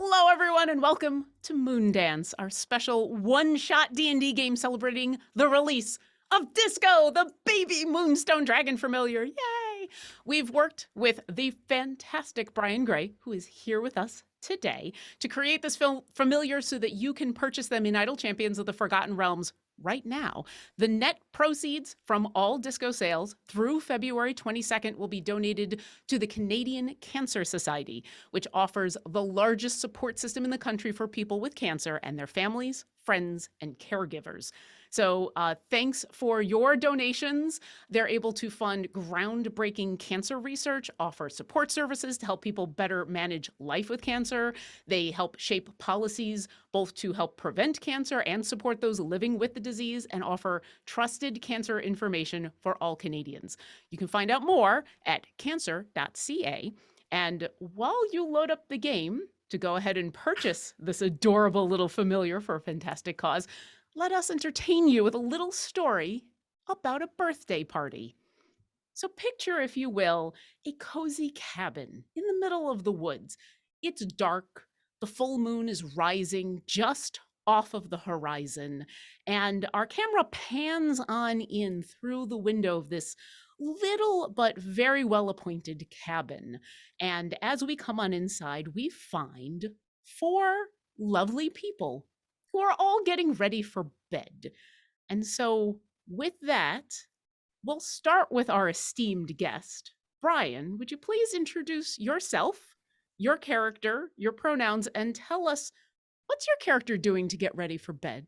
Hello, everyone, and welcome to Moondance, our special one-shot D&D game celebrating the release of Disco, the baby Moonstone dragon familiar. Yay! We've worked with the fantastic Brian Gray, who is here with us today, to create this familiar so that you can purchase them in Idle Champions of the Forgotten Realms right now. The net proceeds from all Disco sales through February 22nd will be donated to the Canadian Cancer Society, which offers the largest support system in the country for people with cancer and their families, friends, and caregivers. So thanks for your donations. They're able to fund groundbreaking cancer research, offer support services to help people better manage life with cancer. They help shape policies both to help prevent cancer and support those living with the disease, and offer trusted cancer information for all Canadians. You can find out more at cancer.ca. And while you load up the game to go ahead and purchase this adorable little familiar for a fantastic cause, let us entertain you with a little story about a birthday party. So picture, if you will, a cozy cabin in the middle of the woods. It's dark, the full moon is rising just off of the horizon, and our camera pans on in through the window of this little but very well appointed cabin. And as we come on inside, we find four lovely people who are all getting ready for bed. And so, with that, we'll start with our esteemed guest. Brian, would you please introduce yourself, your character, your pronouns, and tell us what's your character doing to get ready for bed?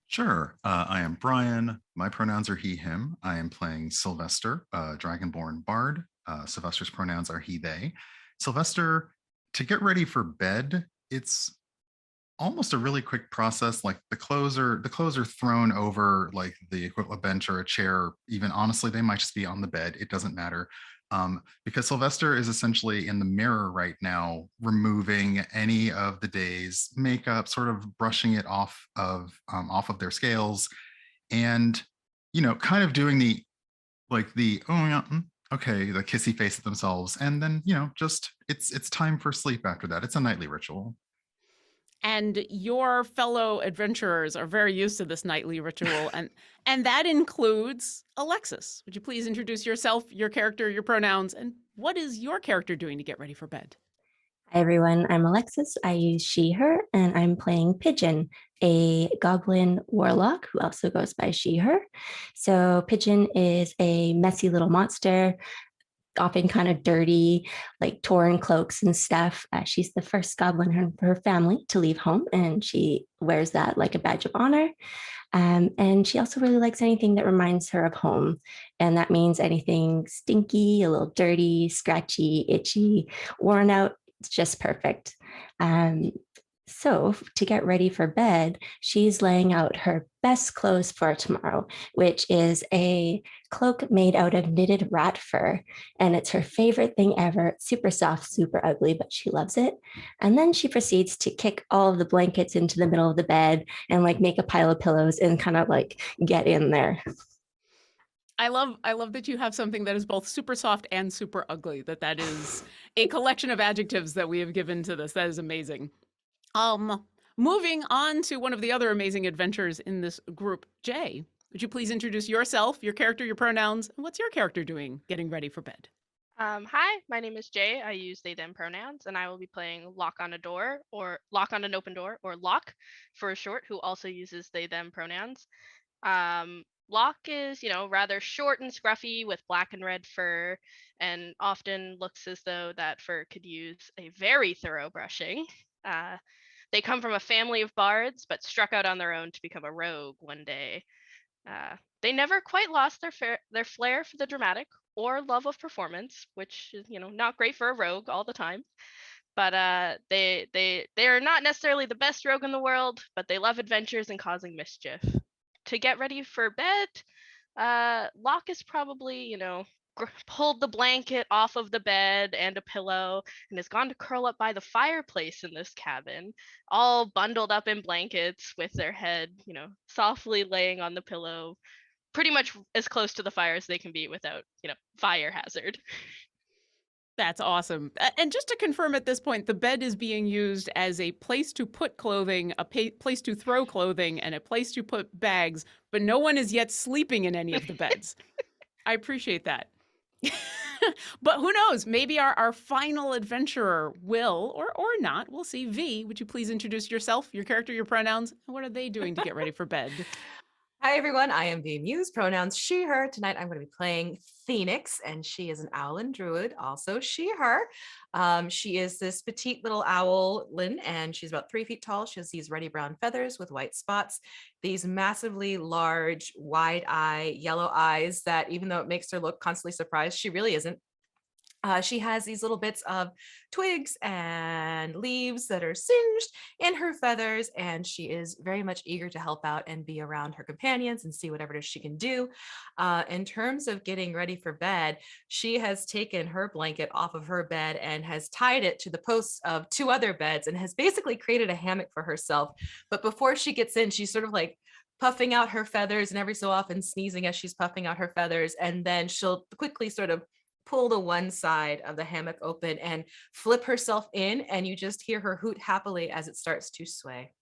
Sure. I am Brian. My pronouns are he, him. I am playing Sylvester, Dragonborn Bard. Sylvester's pronouns are he, they. Sylvester, to get ready for bed, it's almost a really quick process. Like the clothes are thrown over like the equivalent bench or a chair. Even honestly, they might just be on the bed. It doesn't matter. Because Sylvester is essentially in the mirror right now, removing any of the day's makeup, sort of brushing it off of their scales, and kind of doing the oh yeah, okay, the kissy face at themselves, and then just it's time for sleep after that. It's a nightly ritual. And your fellow adventurers are very used to this nightly ritual, and that includes Alexis. Would you please introduce yourself, your character, your pronouns, and what is your character doing to get ready for bed? Hi everyone, I'm Alexis. I use she, her, and I'm playing Pigeon, a goblin warlock who also goes by she, her. So, Pigeon is a messy little monster, often kind of dirty, like torn cloaks and stuff. She's the first goblin in her family to leave home, and she wears that like a badge of honor. And she also really likes anything that reminds her of home. And that means anything stinky, a little dirty, scratchy, itchy, worn out. It's just perfect. Um, so, to get ready for bed, she's laying out her best clothes for tomorrow, which is a cloak made out of knitted rat fur. And it's her favorite thing ever. It's super soft, super ugly, but she loves it. And then she proceeds to kick all of the blankets into the middle of the bed and like make a pile of pillows and kind of like get in there. I love that you have something that is both super soft and super ugly. That is a collection of adjectives that we have given to this. That is amazing. Um, Moving on to one of the other amazing adventures in this group, Jay. Would you please introduce yourself, your character, your pronouns, and what's your character doing getting ready for bed? Hi, my name is Jay. I use they them pronouns, and I will be playing Lock on a Door or Lock on an Open Door or Lock for short, who also uses they them pronouns. Lock is, rather short and scruffy with black and red fur, and often looks as though that fur could use a very thorough brushing. Uh, they come from a family of bards, but struck out on their own to become a rogue one day. They never quite lost their flair for the dramatic or love of performance, which is not great for a rogue all the time. But they are not necessarily the best rogue in the world, but they love adventures and causing mischief. To get ready for bed, Locke is probably pulled the blanket off of the bed and a pillow and has gone to curl up by the fireplace in this cabin, all bundled up in blankets with their head softly laying on the pillow, pretty much as close to the fire as they can be without fire hazard. That's awesome. And just to confirm at this point, the bed is being used as a place to put clothing, a place to throw clothing, and a place to put bags, but no one is yet sleeping in any of the beds. I appreciate that. But who knows? Maybe our final adventurer will, or not. We'll see. V, would you please introduce yourself, your character, your pronouns, and what are they doing to get ready for bed? Hi, everyone. I am V Muse, pronouns she, her. Tonight, I'm going to be playing Phoenix, and she is an owlin druid, also she, her. She is this petite little owlin, and she's about 3 feet tall. She has these ruddy brown feathers with white spots, these massively large, wide eye, yellow eyes that even though it makes her look constantly surprised, she really isn't. She has these little bits of twigs and leaves that are singed in her feathers, and she is very much eager to help out and be around her companions and see whatever it is she can do. In terms of getting ready for bed, she has taken her blanket off of her bed and has tied it to the posts of 2 other beds and has basically created a hammock for herself. But before she gets in, she's sort of like puffing out her feathers and every so often sneezing as she's puffing out her feathers, and then she'll quickly sort of pull the one side of the hammock open and flip herself in, and you just hear her hoot happily as it starts to sway.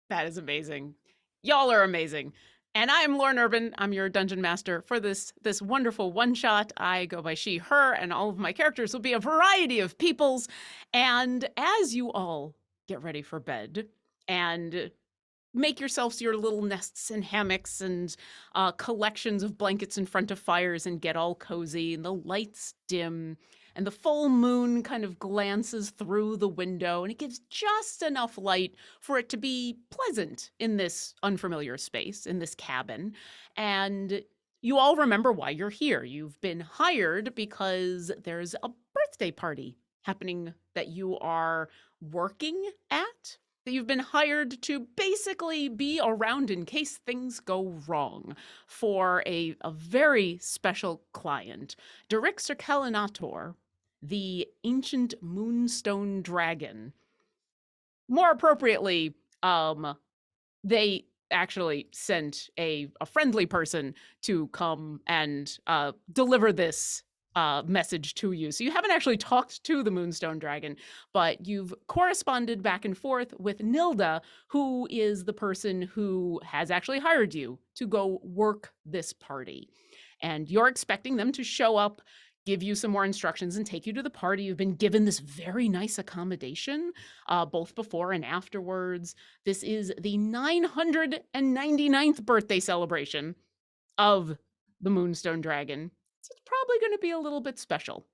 That is amazing. Y'all are amazing. And I'm Lauren Urban. I'm your dungeon master for this wonderful one shot. I go by she, her, and all of my characters will be a variety of peoples. And as you all get ready for bed and make yourselves your little nests and hammocks and collections of blankets in front of fires and get all cozy, and the lights dim and the full moon kind of glances through the window, and it gives just enough light for it to be pleasant in this unfamiliar space, in this cabin. And you all remember why you're here. You've been hired because there's a birthday party happening that you are working at, that you've been hired to basically be around in case things go wrong for a very special client. Dirix Kelinator, the ancient Moonstone dragon. More appropriately, they actually sent a friendly person to come and deliver this message to you. So you haven't actually talked to the Moonstone dragon, but you've corresponded back and forth with Nilda, who is the person who has actually hired you to go work this party. And you're expecting them to show up, give you some more instructions, and take you to the party. You've been given this very nice accommodation, both before and afterwards. This is the 999th birthday celebration of the Moonstone dragon. So it's probably going to be a little bit special.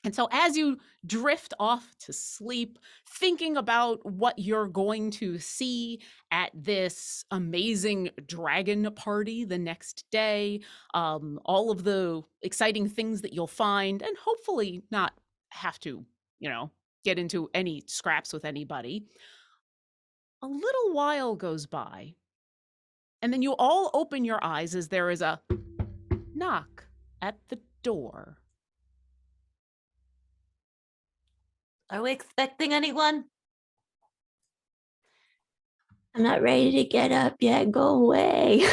And so as you drift off to sleep, thinking about what you're going to see at this amazing dragon party the next day, all of the exciting things that you'll find, and hopefully not have to, get into any scraps with anybody, a little while goes by. And then you all open your eyes as there is a knock at the door. Are we expecting anyone? I'm not ready to get up yet. Go away.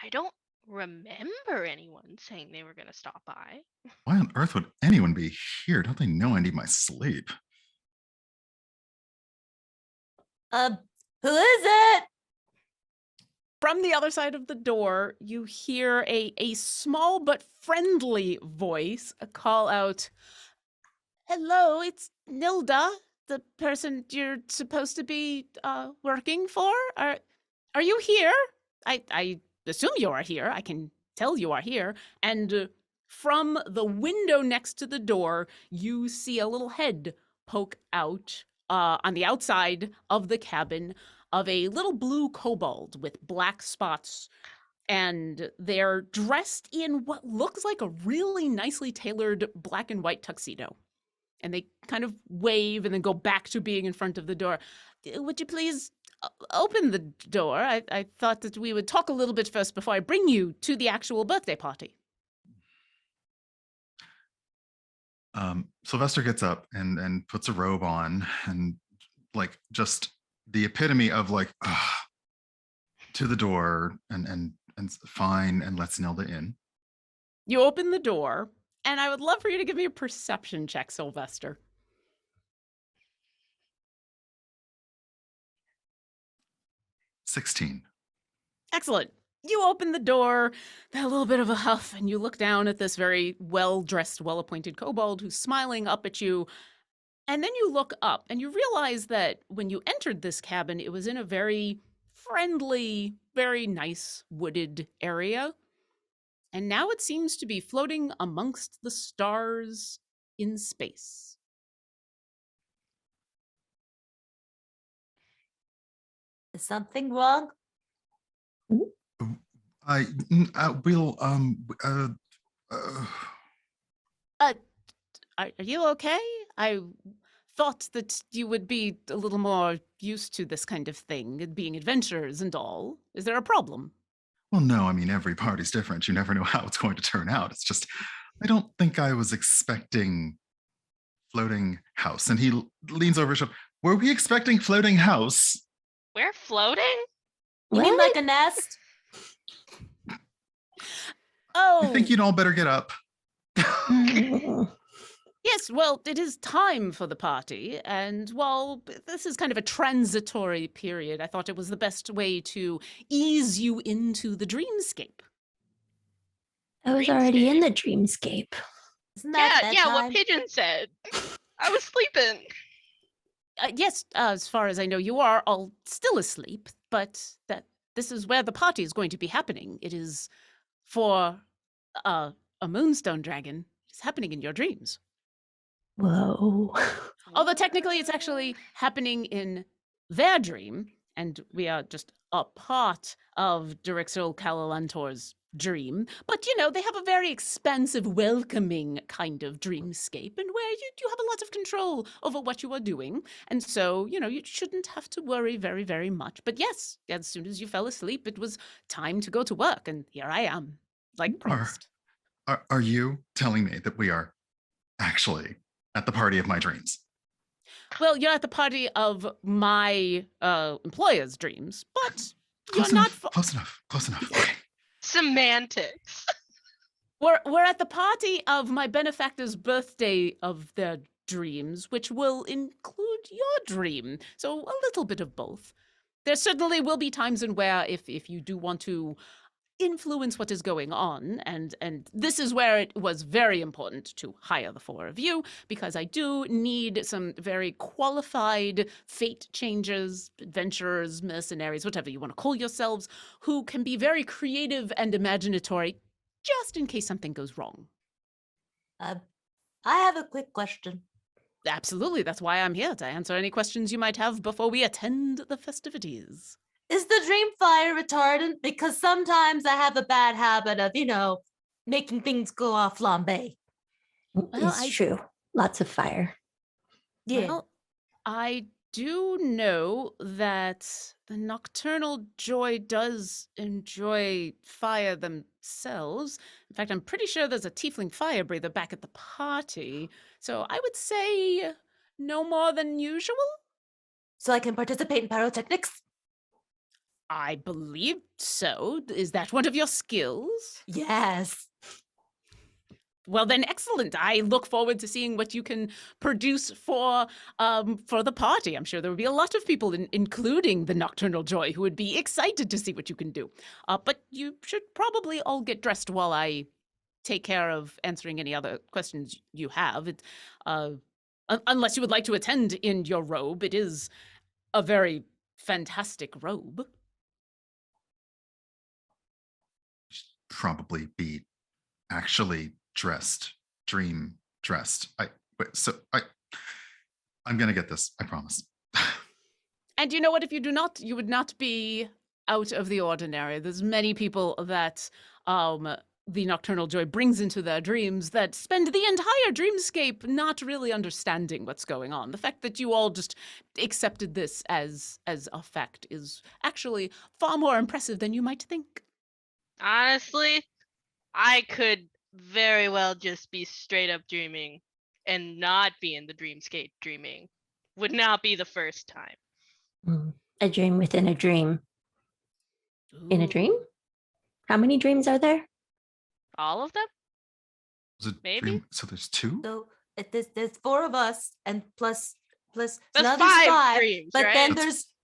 I don't remember anyone saying they were going to stop by. Why on earth would anyone be here? Don't they know I need my sleep? Who is it? From the other side of the door, you hear a small but friendly voice call out, "Hello, it's Nilda, the person you're supposed to be working for. Are you here? I assume you are here. I can tell you are here." And from the window next to the door, you see a little head poke out on the outside of the cabin of a little blue kobold with black spots. And they're dressed in what looks like a really nicely tailored black and white tuxedo. And they kind of wave and then go back to being in front of the door. "Would you please open the door? I thought that we would talk a little bit first before I bring you to the actual birthday party." Sylvester gets up and puts a robe on, and like just the epitome of like to the door and fine, and lets Nilda in. You open the door, And I would love for you to give me a perception check, Sylvester. 16. Excellent. You open the door, a little bit of a huff, and you look down at this very well-dressed, well-appointed kobold who's smiling up at you. And then you look up and you realize that when you entered this cabin, it was in a very friendly, very nice wooded area. And now it seems to be floating amongst the stars in space. Is something wrong? We'll Are you okay? I thought that you would be a little more used to this kind of thing, being adventurers and all. Is there a problem? well, no, I mean, every party's different. You never know how it's going to turn out. It's just, I don't think I was expecting floating house. And he leans over his shoulder. Were we expecting floating house? We're floating? You mean What? like a nest? Oh, I think you'd all better get up. Mm. yes, well, it is time for the party. And while this is kind of a transitory period, I thought it was the best way to ease you into the dreamscape. I was already in the dreamscape. Isn't that Yeah, what bedtime? Pigeon said. I was sleeping. Yes, as far as I know, you are all still asleep, but that this is where the party is going to be happening. It is for a Moonstone dragon. It's happening in your dreams. Whoa. Although technically it's actually happening in their dream, and we are just a part of Dirixil Kalalantor's dream. But, you know, they have a very expansive, welcoming kind of dreamscape, and where you have a lot of control over what you are doing. And so, you know, you shouldn't have to worry very, very much. But yes, as soon as you fell asleep, it was time to go to work, and here I am, like promised. Are you telling me that we are actually at the party of my dreams? Well, you're at the party of my employer's dreams, but you're Close not. enough. Close enough. Close enough. Okay. Semantics. We're at the party of my benefactor's birthday of their dreams, which will include your dream. So a little bit of both. There certainly will be times in where if you do want to influence what is going on, and this is where it was very important to hire the four of you, because I do need some very qualified fate changers, adventurers, mercenaries, whatever you want to call yourselves, who can be very creative and imaginatory, just in case something goes wrong. I have a quick question. Absolutely, that's why I'm here, to answer any questions you might have before we attend the festivities. Is the dream fire retardant? Because sometimes I have a bad habit of, making things go off flambe. It's true. Lots of fire. Yeah. Well, I do know that the Nocturnal Joy does enjoy fire themselves. In fact, I'm pretty sure there's a tiefling fire breather back at the party. So I would say no more than usual. So I can participate in pyrotechnics? I believe so. Is that one of your skills? Yes. Well, then, excellent. I look forward to seeing what you can produce for the party. I'm sure there will be a lot of people, including the Nocturnal Joy, who would be excited to see what you can do. But you should probably all get dressed while I take care of answering any other questions you have. Unless you would like to attend in your robe. It is a very fantastic robe. Probably be actually dressed, dream dressed. I'm gonna get this. I promise. And you know what? If you do not, you would not be out of the ordinary. There's many people that the Nocturnal Joy brings into their dreams that spend the entire dreamscape not really understanding what's going on. The fact that you all just accepted this as a fact is actually far more impressive than you might think. Honestly, I could very well just be straight up dreaming and not be in the dreamscape dreaming. Would not be the first time. A dream within a dream. In a dream? How many dreams are there? All of them? Was it Maybe? dream? So there's two? So there's four of us, and plus so That's now there's 5 dreams, But right?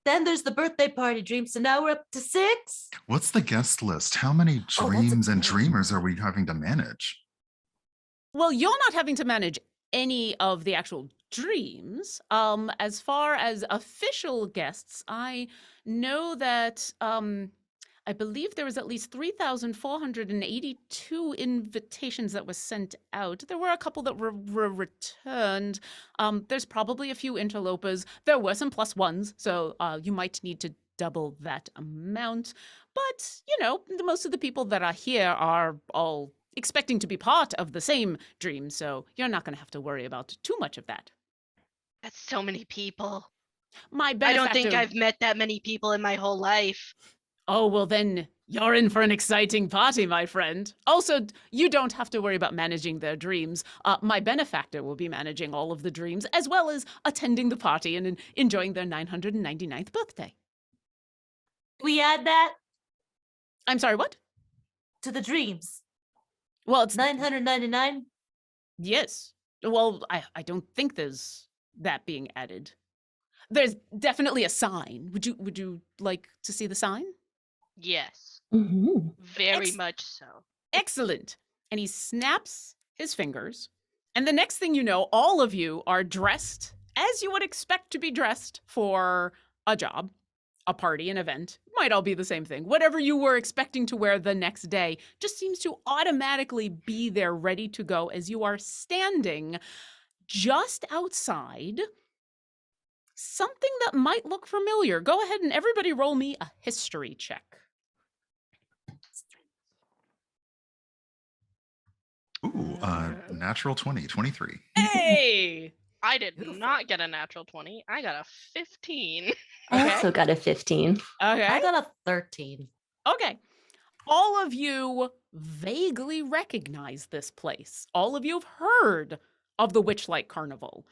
then there's the birthday party dream. So now we're up to 6. What's the guest list? How many Oh, that's a dreams and good- dreamers are we having to manage? Well, you're not having to manage any of the actual dreams. As far as official guests, I know that I believe there was at least 3,482 invitations that were sent out. There were a couple that were returned. There's probably a few interlopers. There were some plus ones, so you might need to double that amount. But, most of the people that are here are all expecting to be part of the same dream, so you're not going to have to worry about too much of that. That's so many people. My I benefactor... don't think I've met that many people in my whole life. Oh, well then, you're in for an exciting party, my friend. Also, you don't have to worry about managing their dreams. My benefactor will be managing all of the dreams, as well as attending the party and enjoying their 999th birthday. We add that I'm sorry, what? to the dreams. Well, it's... 999. Yes. Well, I don't think there's that being added. There's definitely a sign. Would you like to see the sign? Yes, Mm-hmm. very much so. Excellent. And he snaps his fingers. And the next thing you know, all of you are dressed as you would expect to be dressed for a job, a party, an event. Might all be the same thing. Whatever you were expecting to wear the next day just seems to automatically be there ready to go as you are standing just outside something that might look familiar. Go ahead and everybody roll me a history check. Ooh, natural 20, 23. Hey! I did Beautiful. not get a natural 20. I got a 15. I Okay. also got a 15. Okay. I got a 13. Okay. All of you vaguely recognize this place. All of you have heard of the Witchlight Carnival.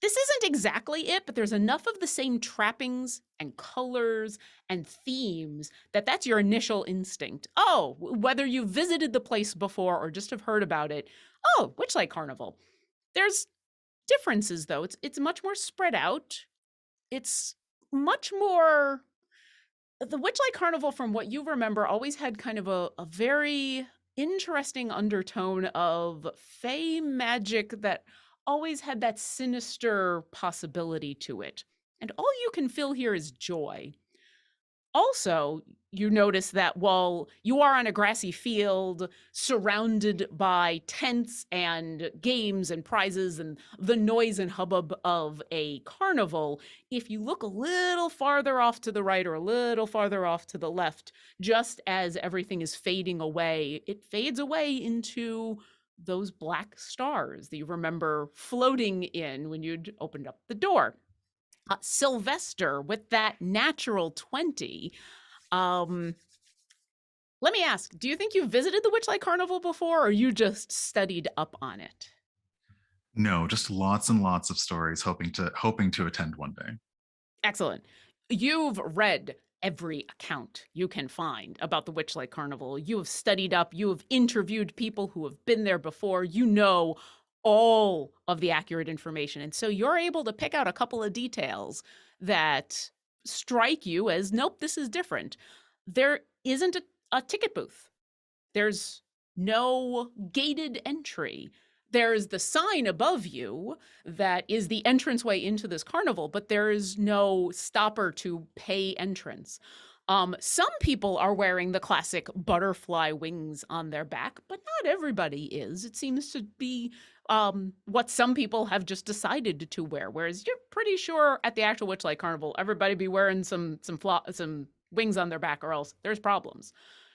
This isn't exactly it, but there's enough of the same trappings and colors and themes that's your initial instinct. Oh, whether you visited the place before or just have heard about it. Oh, Witchlight Carnival. There's differences, though. It's much more spread out. It's much more... The Witchlight Carnival, from what you remember, always had kind of a very interesting undertone of fey magic that always had that sinister possibility to it. And all you can feel here is joy. Also, you notice that while you are on a grassy field surrounded by tents and games and prizes and the noise and hubbub of a carnival, if you look a little farther off to the right or a little farther off to the left, just as everything is fading away, it fades away into those black stars that you remember floating in when you'd opened up the door. Sylvester, with that natural 20, let me ask, do you think you visited the Witchlight Carnival before, or you just studied up on it? No, just lots and lots of stories, hoping to attend one day. Excellent. You've read every account you can find about the Witchlight Carnival. You have studied up, you have interviewed people who have been there before, you know all of the accurate information. And so you're able to pick out a couple of details that strike you as, nope, this is different. There isn't a ticket booth. There's no gated entry. There's the sign above you that is the entranceway into this carnival, but there is no stopper to pay entrance. Some people are wearing the classic butterfly wings on their back, but not everybody is. It seems to be what some people have just decided to wear, whereas you're pretty sure at the actual Witchlight Carnival, everybody be wearing some wings on their back, or else there's problems.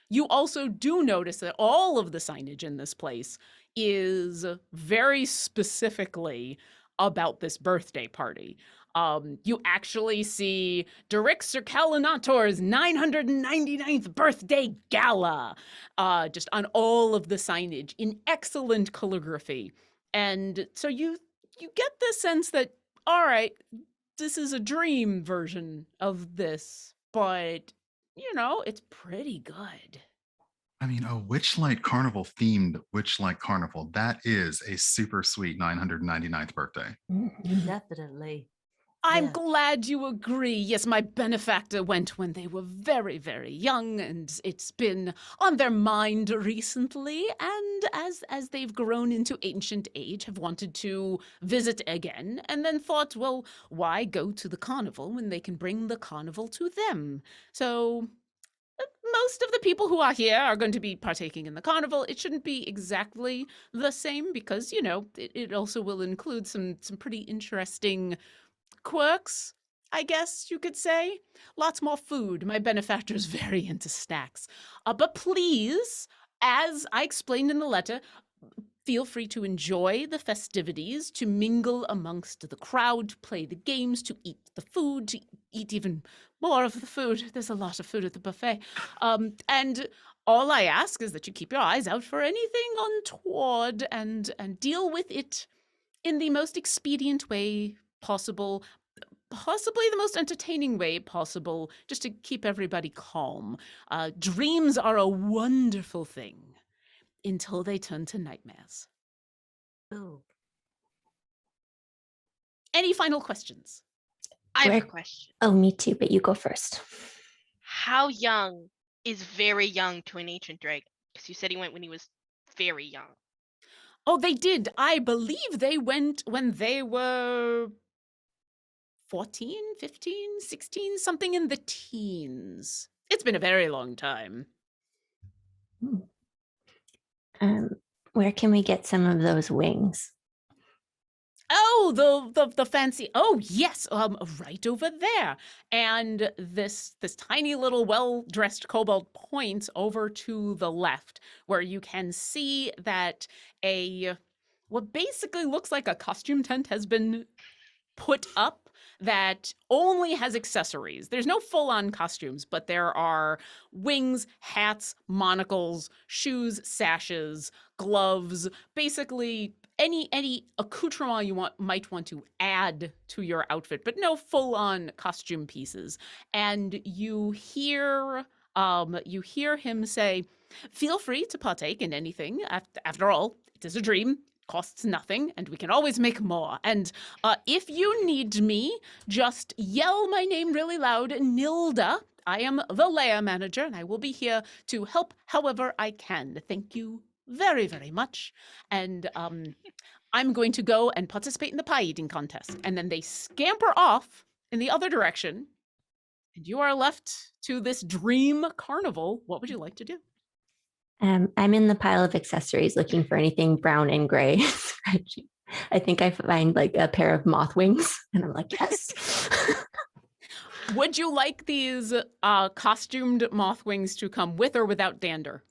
You also do notice that all of the signage in this place is very specifically about this birthday party. You actually see Derek Circalinator's 999th birthday gala, just on all of the signage in excellent calligraphy. And so you get the sense that, all right, this is a dream version of this, but, it's pretty good. I mean, a Witchlight Carnival themed Witchlight Carnival. That is a super sweet 999th birthday. Mhm. Definitely. I'm Yeah. glad you agree. Yes, my benefactor went when they were very, very young, and it's been on their mind recently. And as they've grown into ancient age, have wanted to visit again, and then thought, well, why go to the carnival when they can bring the carnival to them? So most of the people who are here are going to be partaking in the carnival. It shouldn't be exactly the same because, it also will include some pretty interesting quirks, I guess you could say. Lots more food. My benefactor's very into snacks. But please, as I explained in the letter, feel free to enjoy the festivities, to mingle amongst the crowd, to play the games, to eat the food, to eat even more of the food. There's a lot of food at the buffet. And all I ask is that you keep your eyes out for anything untoward and deal with it in the most expedient way possible, possibly the most entertaining way possible, just to keep everybody calm. Dreams are a wonderful thing until they turn to nightmares. Ooh. Any final questions? I have a Where- question. Oh, me too, but you go first. How young is very young to an ancient dragon? Because you said he went when he was very young. Oh, they did. I believe they went when they were 14, 15, 16, something in the teens. It's been a very long time. Um, where can we get some of those wings? Oh, the fancy. Oh, yes, right over there. And this tiny little well-dressed kobold points over to the left, where you can see that what basically looks like a costume tent has been put up that only has accessories. There's no full-on costumes, but there are wings, hats, monocles, shoes, sashes, gloves, basically any accoutrement you might want to add to your outfit, but no full-on costume pieces. And you hear him say, "Feel free to partake in anything. After all, it is a dream. Costs nothing, and we can always make more. And if you need me, just yell my name really loud, Nilda. I am the lair manager, and I will be here to help however I can. Thank you very, very much. And I'm going to go and participate in the pie eating contest." And then they scamper off in the other direction, and you are left to this dream carnival. What would you like to do? I'm in the pile of accessories looking for anything brown and gray. I think I find like a pair of moth wings, and I'm like, yes. Would you like these costumed moth wings to come with or without dander?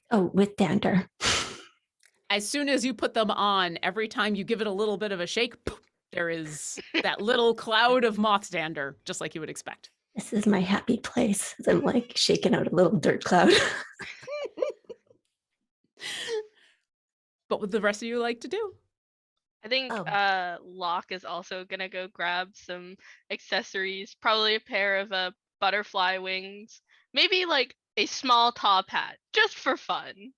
Oh, with dander. As soon as you put them on, every time you give it a little bit of a shake, poof, there is that little cloud of moth dander, just like you would expect. This is my happy place. As I'm like shaking out a little dirt cloud. What would the rest of you like to do? I think Oh. Locke is also gonna go grab some accessories, probably a pair of butterfly wings, maybe like a small top hat, just for fun.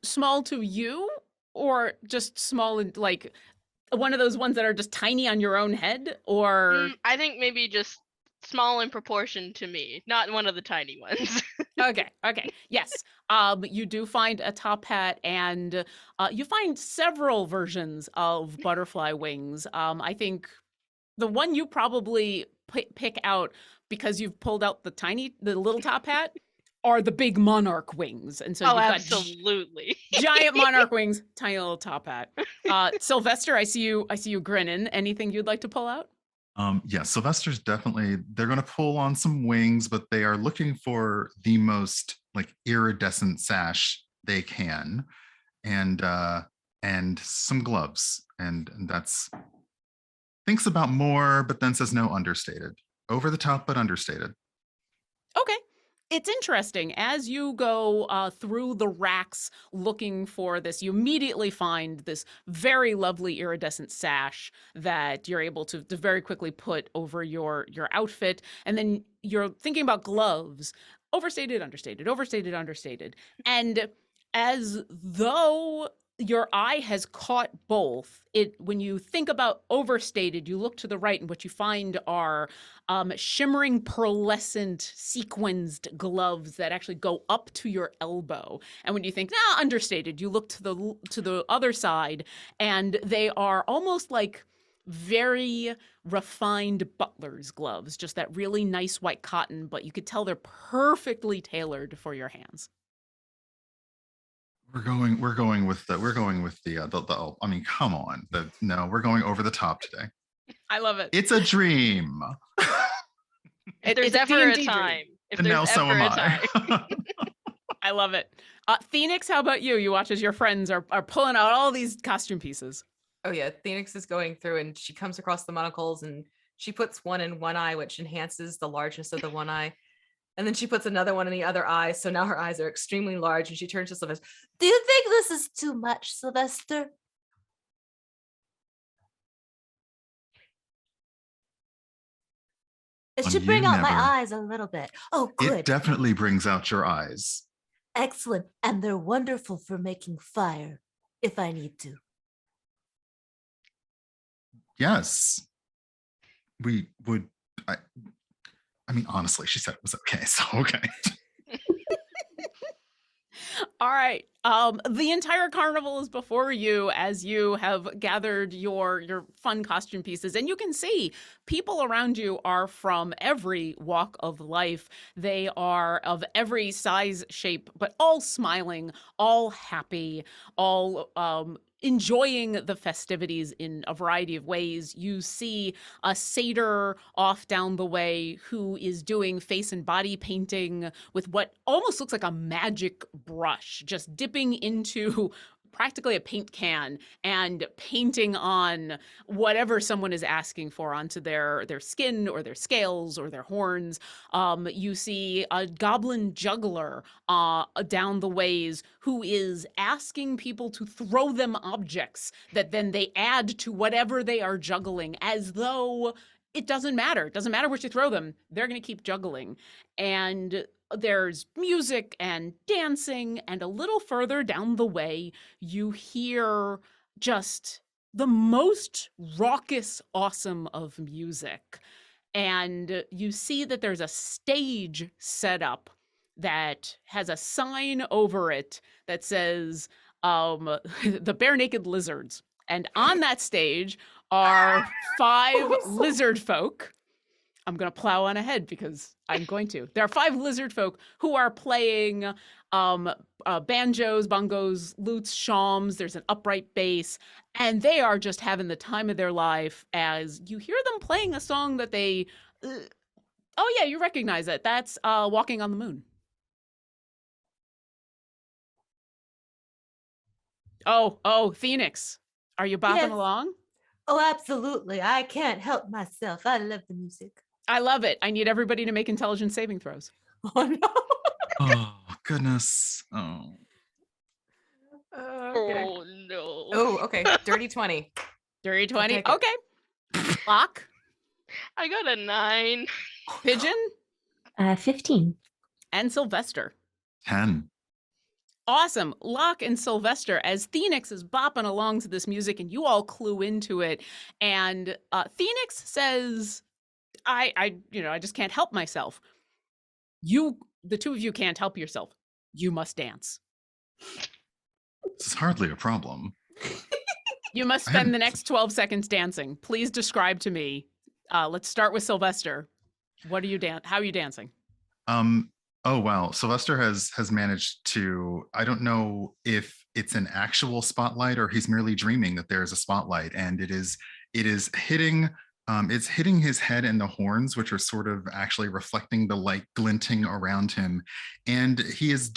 Small to you, or just small and like one of those ones that are just tiny on your own head, or I think maybe just small in proportion to me, not one of the tiny ones. okay, yes. You do find a top hat, and you find several versions of butterfly wings. I think the one you probably pick out because you've pulled out the little top hat are the big monarch wings, and so Oh, you've got absolutely. giant monarch wings, tiny little top hat. Sylvester, I see you grinning. Anything you'd like to pull out? Yeah, Sylvester's definitely, they're going to pull on some wings, but they are looking for the most like iridescent sash they can, and some gloves, and that's thinks about more, but then says no, understated, over the top, but understated. Okay. It's interesting. As you go through the racks looking for this, you immediately find this very lovely iridescent sash that you're able to very quickly put over your outfit. And then you're thinking about gloves. overstated, understated, overstated, understated. And as though your eye has caught both, when you think about overstated, you look to the right and what you find are shimmering pearlescent sequenced gloves that actually go up to your elbow. And when you think, understated, you look to the other side and they are almost like very refined butler's gloves, just that really nice white cotton, but you could tell they're perfectly tailored for your hands. We're going with the I mean, come on. No, we're going over the top today. I love it. It's a dream. If there's It's a ever a D&D dream. time. If And there's now so ever am a time. I. I love it. Phoenix, how about you? You watch as your friends are pulling out all these costume pieces. Oh yeah, Phoenix is going through and she comes across the monocles and she puts one in one eye, which enhances the largeness of the one eye. And then she puts another one in the other eye. So now her eyes are extremely large and she turns to Sylvester. Do you think this is too much, Sylvester? It should bring out my eyes a little bit. Oh, good. It definitely brings out your eyes. Excellent. And they're wonderful for making fire if I need to. Yes. We would. I mean, honestly, she said it was okay. So, okay. All right. The entire carnival is before you as you have gathered your fun costume pieces, and you can see people around you are from every walk of life. They are of every size, shape, but all smiling, all happy, all enjoying the festivities in a variety of ways. You see a satyr off down the way who is doing face and body painting with what almost looks like a magic brush, just dipping into practically a paint can and painting on whatever someone is asking for onto their skin or their scales or their horns. You see a goblin juggler down the ways who is asking people to throw them objects that then they add to whatever they are juggling, as though it doesn't matter. It doesn't matter what you throw them. They're going to keep juggling. And there's music and dancing, and a little further down the way, you hear just the most raucous, awesome of music. And you see that there's a stage set up that has a sign over it that says the Bare Naked Lizards. And on that stage are 5 lizard folk. I'm going to plow on ahead because I'm going to. There are 5 lizard folk who are playing banjos, bongos, lutes, shawms. There's an upright bass, and they are just having the time of their life as you hear them playing a song that they... oh yeah, you recognize it. That's Walking on the Moon. Oh, Phoenix. Are you bopping Yes. along? Oh, absolutely. I can't help myself. I love the music. I love it. I need everybody to make intelligence saving throws. Oh, no. Oh, goodness. Oh. Okay. Oh no. Oh, okay. Dirty 20. Dirty 20. take it. Okay. Lock. I got a 9. Pigeon. 15. And Sylvester. 10. Awesome. Locke and Sylvester, as Phoenix is bopping along to this music and you all clue into it. And Phoenix says, I just can't help myself. The two of you can't help yourself. You must dance. This is hardly a problem. You must I spend haven't- the next 12 seconds dancing. Please describe to me. Let's start with Sylvester. What are you how are you dancing? Oh wow, Sylvester has managed to, I don't know if it's an actual spotlight or he's merely dreaming that there is a spotlight, and it is hitting it's hitting his head and the horns, which are sort of actually reflecting the light glinting around him, and he is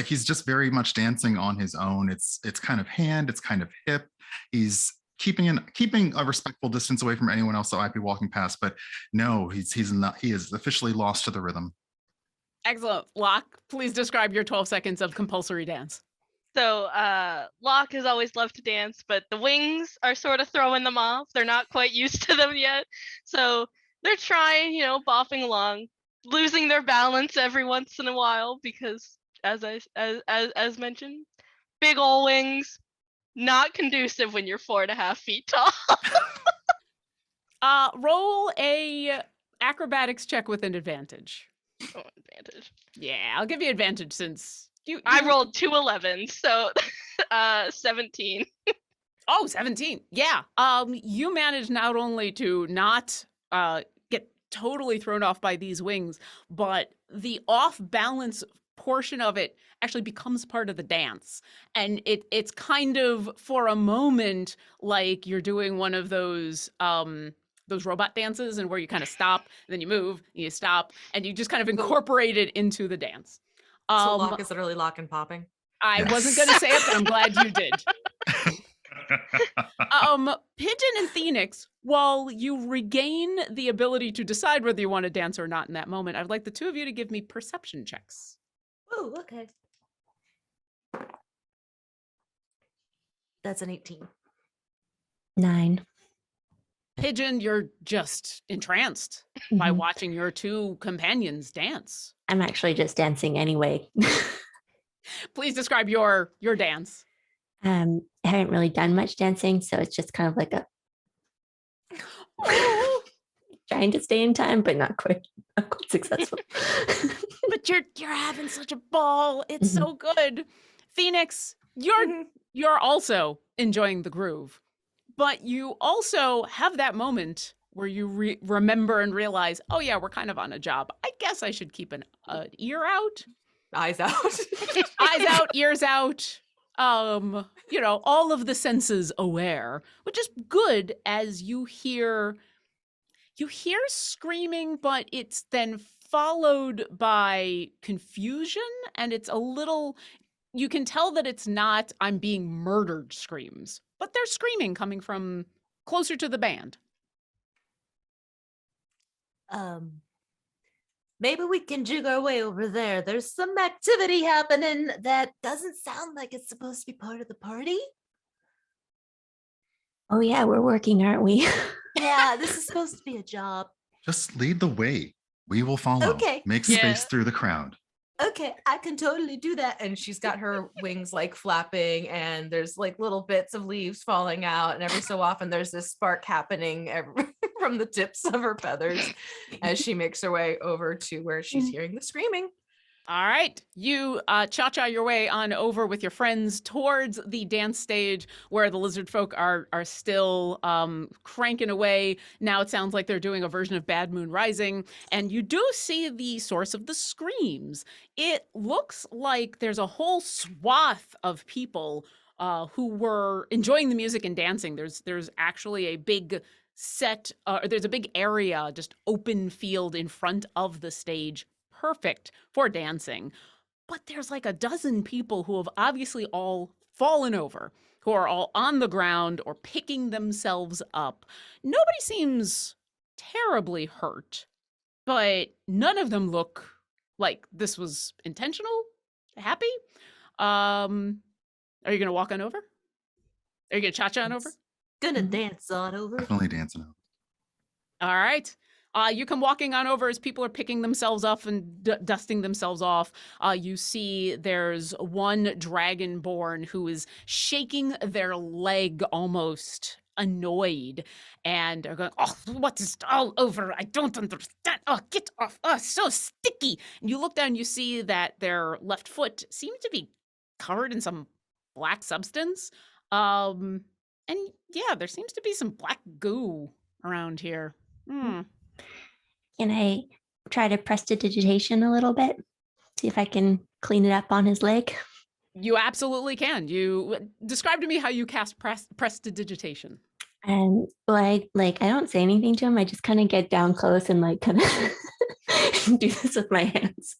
he's just very much dancing on his own. It's kind of hand, it's kind of hip. He's keeping a respectful distance away from anyone else that might be walking past, but no, he's not. He is officially lost to the rhythm. Excellent. Locke, please describe your 12 seconds of compulsory dance. So Locke has always loved to dance, but the wings are sort of throwing them off. They're not quite used to them yet. So they're trying, bopping along. losing their balance every once in a while because, as mentioned, big ol' wings, not conducive when you're 4.5 feet tall. Roll a acrobatics check with an advantage. Oh, advantage. Yeah, I'll give you advantage since you I rolled 2 11s, so 17. Oh, 17. Yeah. You manage not only to not get totally thrown off by these wings, but the off balance portion of it actually becomes part of the dance. And it's kind of for a moment like you're doing one of those robot dances and where you kind of stop, then you move, and you stop, and you just kind of incorporate it into the dance. So lock is literally lock and popping. I wasn't gonna say it, but I'm glad you did. Pigeon and Phoenix, while you regain the ability to decide whether you want to dance or not in that moment, I'd like the two of you to give me perception checks. Oh, okay. That's an 18. 9. Pigeon, you're just entranced by Mhm. watching your two companions dance. I'm actually just dancing anyway. Please describe your dance. I haven't really done much dancing, so it's just kind of like a trying to stay in time, but not quite successful. But you're having such a ball. It's so good. Phoenix, you're also enjoying the groove. But you also have that moment where you remember and realize, oh yeah, we're kind of on a job. I guess I should keep an ear out. Eyes out. Eyes out, ears out. All of the senses aware, which is good as you hear screaming, but it's then followed by confusion, and it's a little, you can tell that it's not I'm being murdered screams, but they're screaming coming from closer to the band. Maybe we can jig our way over there. There's some activity happening that doesn't sound like it's supposed to be part of the party. Oh yeah, we're working, aren't we? Yeah, this is supposed to be a job. Just lead the way. We will follow. Okay. Make Yeah. space through the crowd. Okay, I can totally do that. And she's got her wings like flapping, and there's like little bits of leaves falling out, and every so often there's this spark happening from the tips of her feathers as she makes her way over to where she's hearing the screaming. All right, you cha-cha your way on over with your friends towards the dance stage where the lizard folk are still cranking away. Now it sounds like they're doing a version of Bad Moon Rising, and you do see the source of the screams. It looks like there's a whole swath of people who were enjoying the music and dancing. There's actually a big there's a big area, just open field in front of the stage, perfect for dancing. But there's like a dozen people who have obviously all fallen over, who are all on the ground or picking themselves up. Nobody seems terribly hurt, but none of them look like this was intentional, happy. Are you going to walk on over? Are you going to cha-cha on over? Gonna dance on over. Definitely dancing out. All right. You come walking on over as people are picking themselves up and dusting themselves off. You see there's one dragonborn who is shaking their leg, almost annoyed, and are going, oh, what is all over? I don't understand. Oh, get off. Oh, so sticky. And you look down, you see that their left foot seems to be covered in some black substance. And yeah, there seems to be some black goo around here. Can I try to prestidigitation a little bit? See if I can clean it up on his leg. You absolutely can. You describe to me how you cast prestidigitation. And I don't say anything to him. I just kind of get down close and like kind of do this with my hands.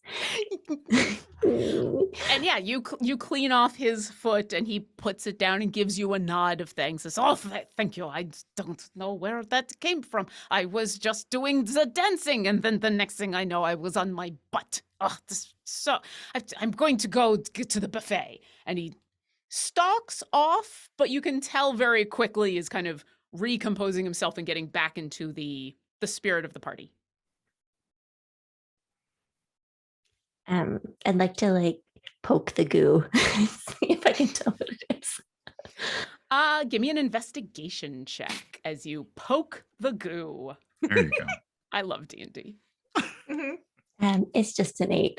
And yeah, you clean off his foot, and he puts it down and gives you a nod of thanks. Says, "Oh, thank you. I don't know where that came from. I was just doing the dancing, and then the next thing I know, I was on my butt. Oh, I'm going to go get to the buffet." And he stalks off, but you can tell very quickly is kind of recomposing himself and getting back into the spirit of the party. I'd like to like poke the goo, see if I can tell what it is. Give me an investigation check as you poke the goo. There you go. I love D&D. Mhm. It's just an 8.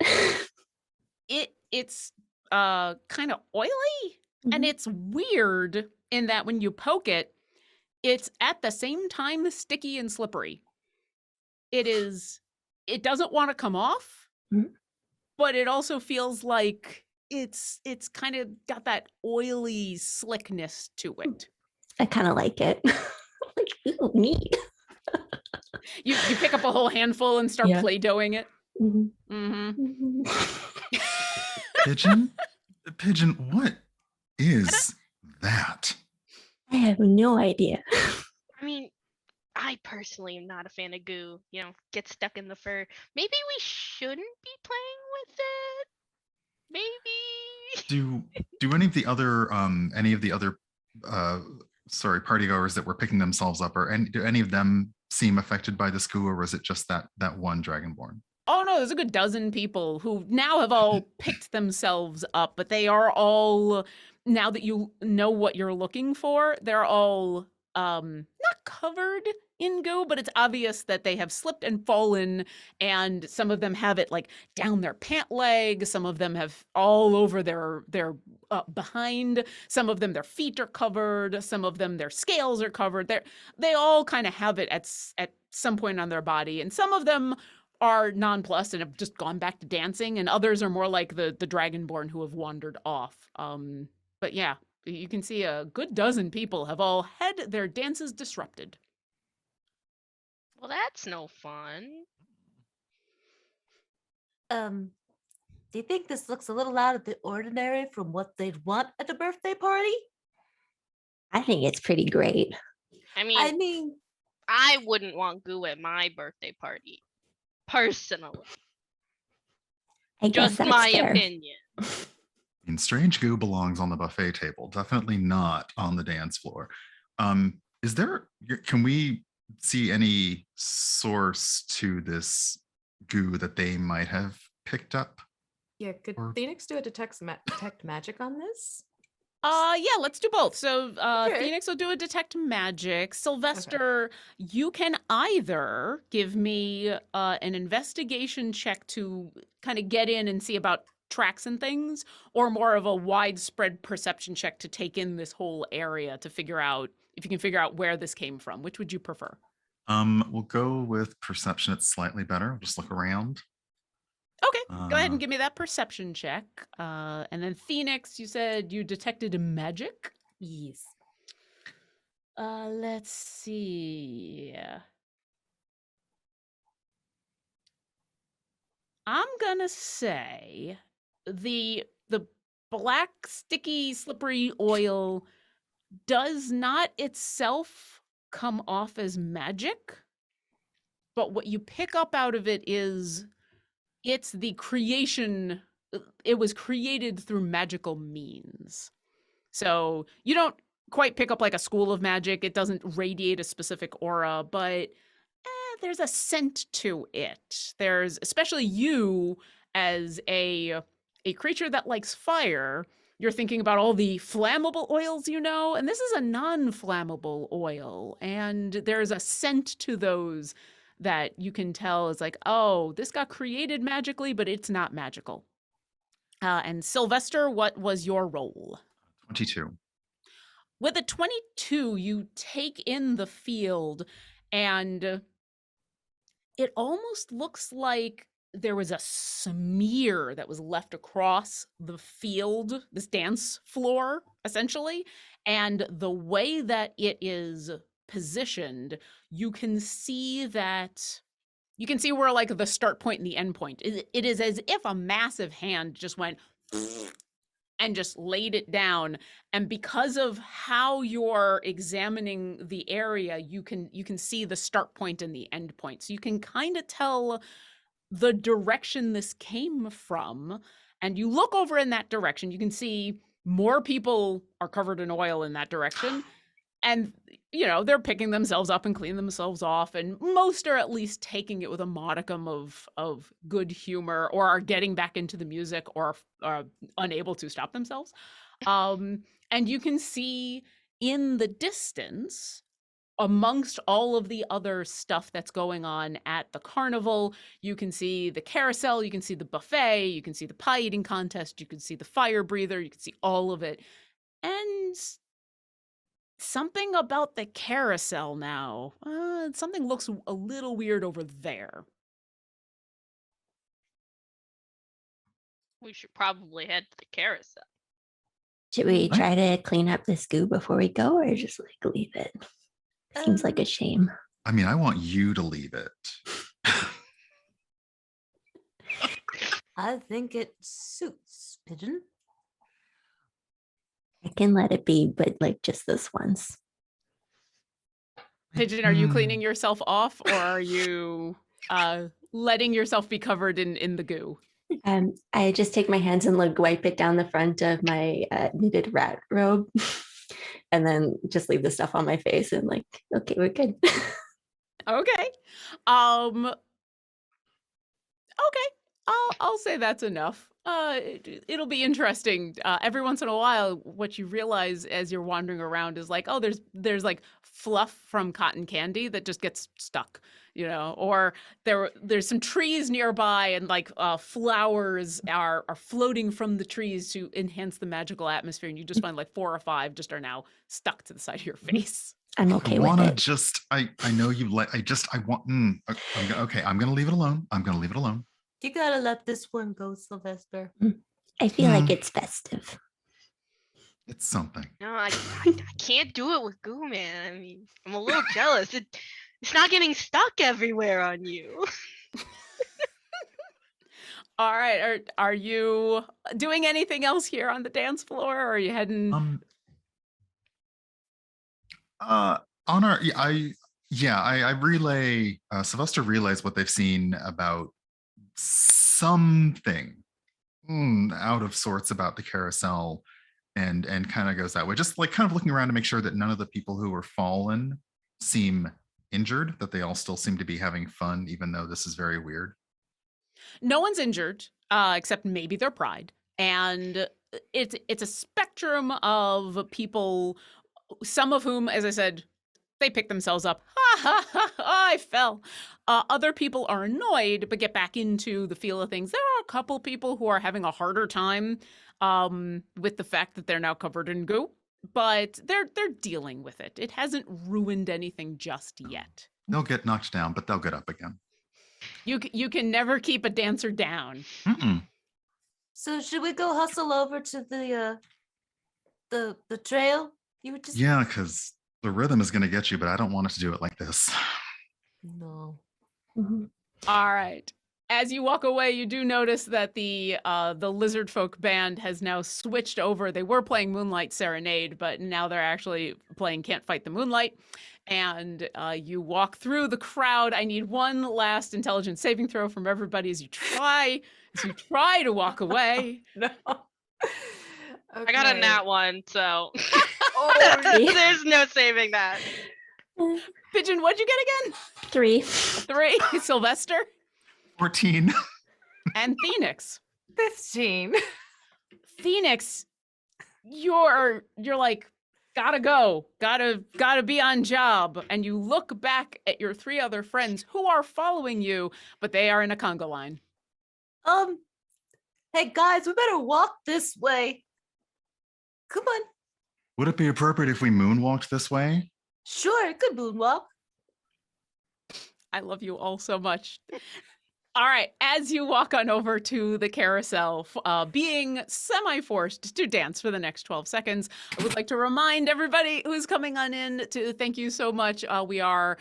It's kind of oily, and Mhm. it's weird in that when you poke it, it's at the same time sticky and slippery. It doesn't want to come off, Mhm. but it also feels like it's kind of got that oily slickness to it. I kind of like it. Like, ooh, neat. You pick up a whole handful and start Yeah. play-dohing it. Mhm. Mm-hmm. Mhm. Pigeon, what is that? I have no idea. I mean, I personally am not a fan of goo. Get stuck in the fur. Maybe we shouldn't be playing with it. Maybe. Do any of the other partygoers that were picking themselves up, or do any of them seem affected by this goo, or was it just that one dragonborn? Oh no, there's a good dozen people who now have all picked themselves up, but they are all, now that you know what you're looking for, they're all not covered in goo, but it's obvious that they have slipped and fallen, and some of them have it like down their pant leg, some of them have all over their behind, some of them their feet are covered, some of them their scales are covered. They all kind of have it at some point on their body, and some of them are nonplussed and have just gone back to dancing, and others are more like the dragonborn who have wandered off. But yeah, you can see a good dozen people have all had their dances disrupted. Well, that's no fun. Do you think this looks a little out of the ordinary from what they'd want at a birthday party? I think it's pretty great. I mean, I mean, I wouldn't want goo at my birthday party. Personally. I guess Just that's my fair. opinion. I mean, strange goo belongs on the buffet table, definitely not on the dance floor. Can we see any source to this goo that they might have picked up? Yeah, could Or- Phoenix do a detect magic on this? Yeah, let's do both. So Okay. Phoenix will do a detect magic. Sylvester, you can either give me an investigation check to kind of get in and see about tracks and things, or more of a widespread perception check to take in this whole area to figure out if you can figure out where this came from. Which would you prefer? We'll go with perception. It's slightly better. I'll just look around. Okay, go ahead and Uh, give me that perception check. And then Phoenix, you said you detected magic. yes. Let's see. I'm gonna say the black, sticky, slippery oil does not itself come off as magic, but what you pick up out of it is it's the creation. It was created through magical means. So you don't quite pick up like a school of magic. It doesn't radiate a specific aura, but there's a scent to it. There's, especially you as a creature that likes fire, you're thinking about all the flammable oils, and this is a non-flammable oil, and there's a scent to those that you can tell is like, oh, this got created magically, but it's not magical. And Sylvester, what was your roll? 22. With a 22, you take in the field, and it almost looks like there was a smear that was left across the field, this dance floor, essentially. And the way that it is positioned, you can see where like the start point and the end point. It is as if a massive hand just went and just laid it down, and because of how you're examining the area, you can see the start point and the end point, so you can kind of tell the direction this came from. And you look over in that direction, you can see more people are covered in oil in that direction, And they're picking themselves up and cleaning themselves off, and most are at least taking it with a modicum of good humor, or are getting back into the music, or are unable to stop themselves. And you can see in the distance, amongst all of the other stuff that's going on at the carnival, you can see the carousel, you can see the buffet, you can see the pie eating contest, you can see the fire breather, you can see all of it. And something about the carousel now, something looks a little weird over there. We should probably head to the carousel. Should we Right. try to clean up the goo before we go, or just like leave it? Seems like a shame. I mean, I want you to leave it. I think it suits Pigeon. I can let it be, but like just this once. Pigeon, are you Hmm. cleaning yourself off, or are you letting yourself be covered in the goo? I just take my hands and like wipe it down the front of my knitted rat robe, and then just leave the stuff on my face and like, okay, we're good. Okay. Okay. I'll say that's enough. It'll be interesting. Every once in a while, what you realize as you're wandering around is like, oh, there's like fluff from cotton candy that just gets stuck, or there's some trees nearby, and like flowers are floating from the trees to enhance the magical atmosphere, and you just find like 4 or 5 just are now stuck to the side of your face. I'm okay I with want to it. just, I know you like, I want, okay, I'm going to leave it alone. I'm going to leave it alone. You gotta let this one go, Sylvester. I feel like Hmm. it's festive. It's something. No, I can't do it with goo, man. I mean, I'm a little jealous. It's not getting stuck everywhere on you. All right. Are you doing anything else here on the dance floor, or are you heading? On our, I relay, Sylvester relays what they've seen about something out of sorts about the carousel, and kind of goes that way, just like kind of looking around to make sure that none of the people who were fallen seem injured, that they all still seem to be having fun, even though this is very weird. No one's injured, except maybe their pride. And it's a spectrum of people, some of whom, as I said, they pick themselves up. Ha ha ha, I fell. Other people are annoyed, but get back into the feel of things. There are a couple people who are having a harder time with the fact that they're now covered in goo, but they're dealing with it. It hasn't ruined anything just yet. They'll get knocked down, but they'll get up again. You can never keep a dancer down. So should we go hustle over to the trail? You were just Yeah, because the rhythm is going to get you, but I don't want it to do it like this. no. Mhm. All right. As you walk away, you do notice that the Lizard Folk band has now switched over. They were playing Moonlight Serenade, but now they're actually playing Can't Fight the Moonlight. And you walk through the crowd. I need one last intelligence saving throw from everybody as you try to walk away. No. I got a Okay. nat 1, so Oh, there's no saving that. Pigeon, what'd you get again? 3. 3. Sylvester 14. and Phoenix. 15. Phoenix, you're like, gotta go, gotta be on job, and you look back at your 3 other friends who are following you, but they are in a conga line. Hey guys, we better walk this way. Come on. Would it be appropriate if we moonwalked this way? Sure, good moonwalk. I love you all so much. All right, as you walk on over to the carousel, being semi-forced to dance for the next 12 seconds, I would like to remind everybody who's coming on in to thank you so much. We are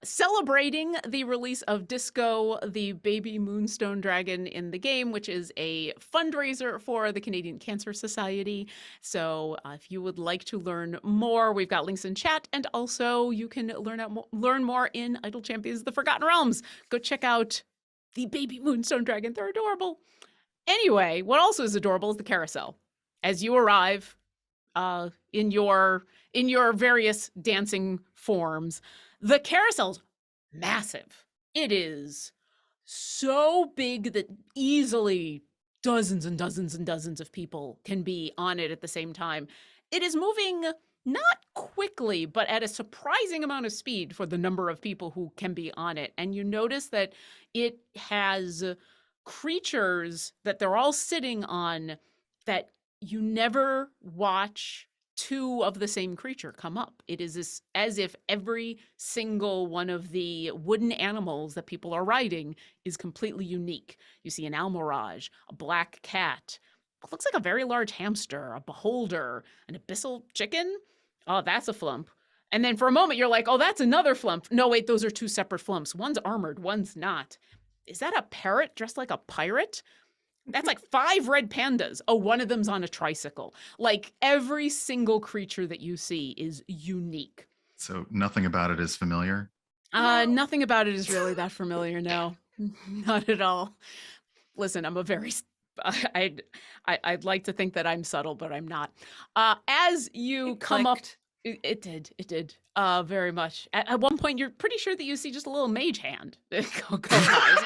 celebrating the release of Disco, the baby Moonstone dragon in the game, which is a fundraiser for the Canadian Cancer Society. So if you would like to learn more, we've got links in chat, and also you can learn more in Idle Champions: The Forgotten Realms. Go check out the baby Moonstone dragon. They're adorable. Anyway, what also is adorable is the carousel. As you arrive, in your various dancing forms. The carousel's massive. It is so big that easily dozens and dozens and dozens of people can be on it at the same time. It is moving not quickly, but at a surprising amount of speed for the number of people who can be on it. And you notice that it has creatures that they're all sitting on that you never watch two of the same creature come up. It is as if every single one of the wooden animals that people are riding is completely unique. You see an almirage, a black cat, what looks like a very large hamster, a beholder, an abyssal chicken. Oh, that's a flump. And then for a moment, you're like, oh, that's another flump. No, wait, those are two separate flumps. One's armored, one's not. Is that a parrot dressed like a pirate? That's like 5 red pandas. Oh, one of them's on a tricycle. Like every single creature that you see is unique. So nothing about it is familiar? Nothing about it is really that familiar, no. Not at all. Listen, I'm a very... I'd like to think that I'm subtle, but I'm not. As you It come up... clicked. It did. Very much. At one point, you're pretty sure that you see just a little mage hand. Go by.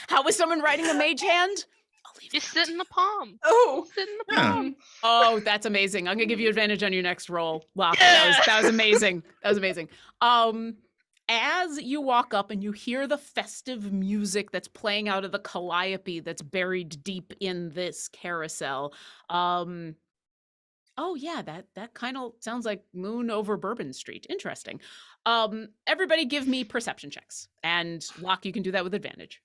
How is someone writing a mage hand? I'll leave it Just out. sit in the palm. Oh, Sit in the Yeah. palm. Oh, that's amazing. I'm gonna give you advantage on your next roll. Wow, Yeah. that was amazing. That was amazing. As you walk up and you hear the festive music that's playing out of the calliope that's buried deep in this carousel. Oh yeah, that kind of sounds like Moon over Bourbon Street. Interesting. Everybody give me perception checks. And Locke, you can do that with advantage.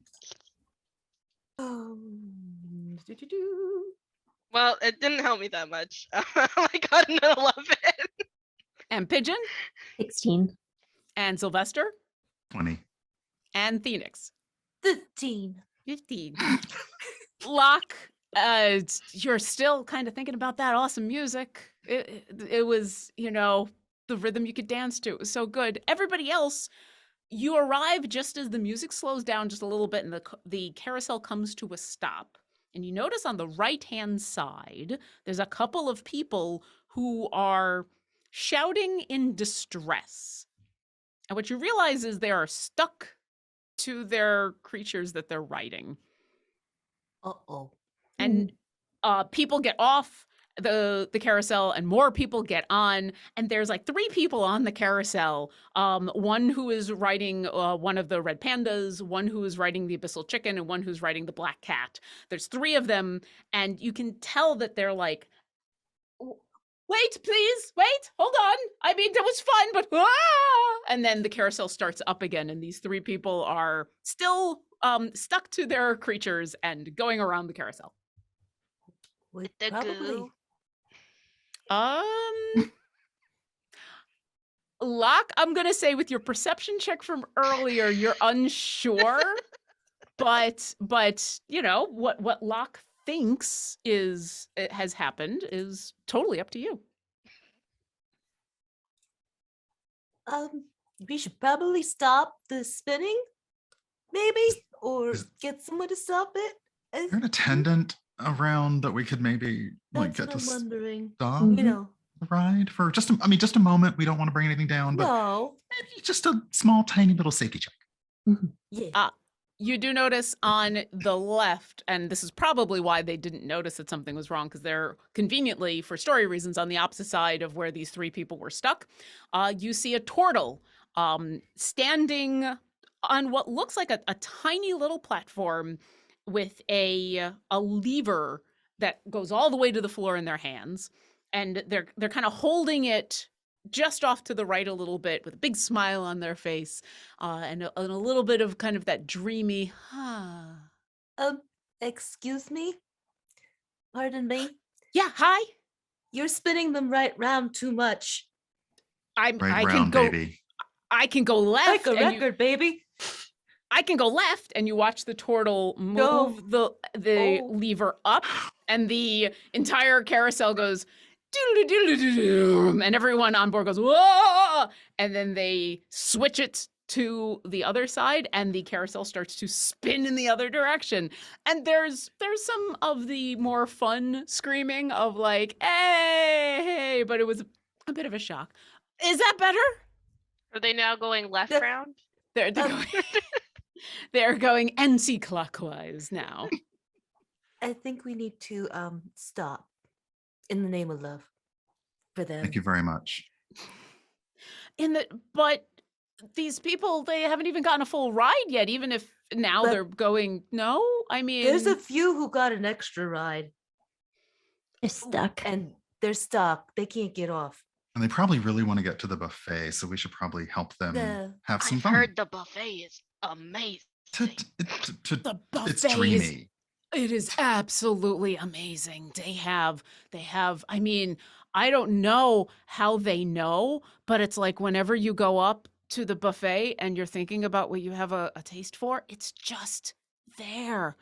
do-do-do. Well, it didn't help me that much. I got an 11. And Pigeon, 16. and Sylvester, 20. and Phoenix. 15. 15. Locke, you're still kind of thinking about that awesome music. It was, the rhythm you could dance to. It was so good. Everybody else, you arrive just as the music slows down just a little bit and the carousel comes to a stop. And you notice on the right-hand side, there's a couple of people who are shouting in distress. And what you realize is they are stuck to their creatures that they're riding. Uh-oh. And people get off the carousel and more people get on, and there's like 3 people on the carousel. One who is riding one of the red pandas, one who is riding the abyssal chicken, and one who's riding the black cat. There's 3 of them, and you can tell that they're like, wait, please, wait, hold on. I mean, that was fun, but and then the carousel starts up again, and these 3 people are still stuck to their creatures and going around the carousel. Would The probably goo. Locke, I'm gonna say with your perception check from earlier, you're unsure, but what Locke thinks has happened is totally up to you. we should probably stop the spinning, maybe, or Is- get someone to stop it. Is there an attendant around that we could maybe That's get what to I'm wondering. stop Mhm. You know, the ride for just a moment? We don't want to bring anything down, but no. maybe just a small, tiny little safety check. Yeah. You do notice on the left, and this is probably why they didn't notice that something was wrong, because they're conveniently, for story reasons, on the opposite side of where these 3 people were stuck. You see a turtle standing on what looks like a tiny little platform with a lever that goes all the way to the floor in their hands, and they're kind of holding it just off to the right a little bit with a big smile on their face, and a little bit of kind of that dreamy, Excuse me? Pardon me? yeah, hi. You're spinning them right round too much. Right I can round, go. baby. I can go left. Like a and you- record, baby. I can go left, and you watch the turtle move No. the Oh. lever up, and the entire carousel goes doodle-doo-doo-doo-doo, and everyone on board goes whoa, and then they switch it to the other side and the carousel starts to spin in the other direction. And there's some of the more fun screaming of like, hey, but it was a bit of a shock. Is that better? Are they now going left The- round? They're going, they're going anti-clockwise now. I think we need to stop in the name of love for them. Thank you very much. But these people, they haven't even gotten a full ride yet, even if now But- they're going, no? I mean, There's a few who got an extra ride They're stuck. and they're stuck. They can't get off. And they probably really want to get to the buffet, so we should probably help them The- have some I've fun. heard the buffet is amazing. the buffet It's is dreamy. it is absolutely amazing. They have, I mean, I don't know how they know, but it's like whenever you go up to the buffet and you're thinking about what you have a taste for, it's just there.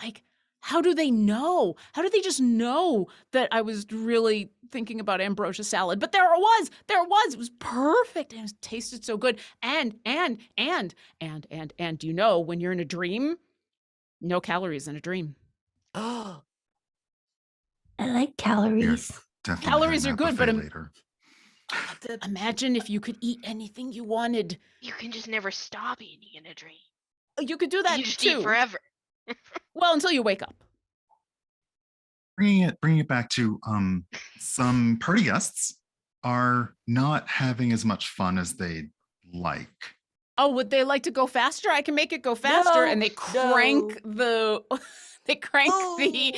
Like, how do they know? How did they just know that I was really thinking about ambrosia salad? But there it was. It was perfect. And it tasted so good. And you know, when you're in a dream, no calories in a dream. Oh, I like calories. Definitely Calories having are that good, but buffet later. Imagine if you could eat anything you wanted. You can just never stop eating in a dream. You could do that You just too. eat forever. Well, until you wake up. Bringing it back to some party guests are not having as much fun as they'd like. Oh, would they like to go faster? I can make it go faster. And they crank the they crank the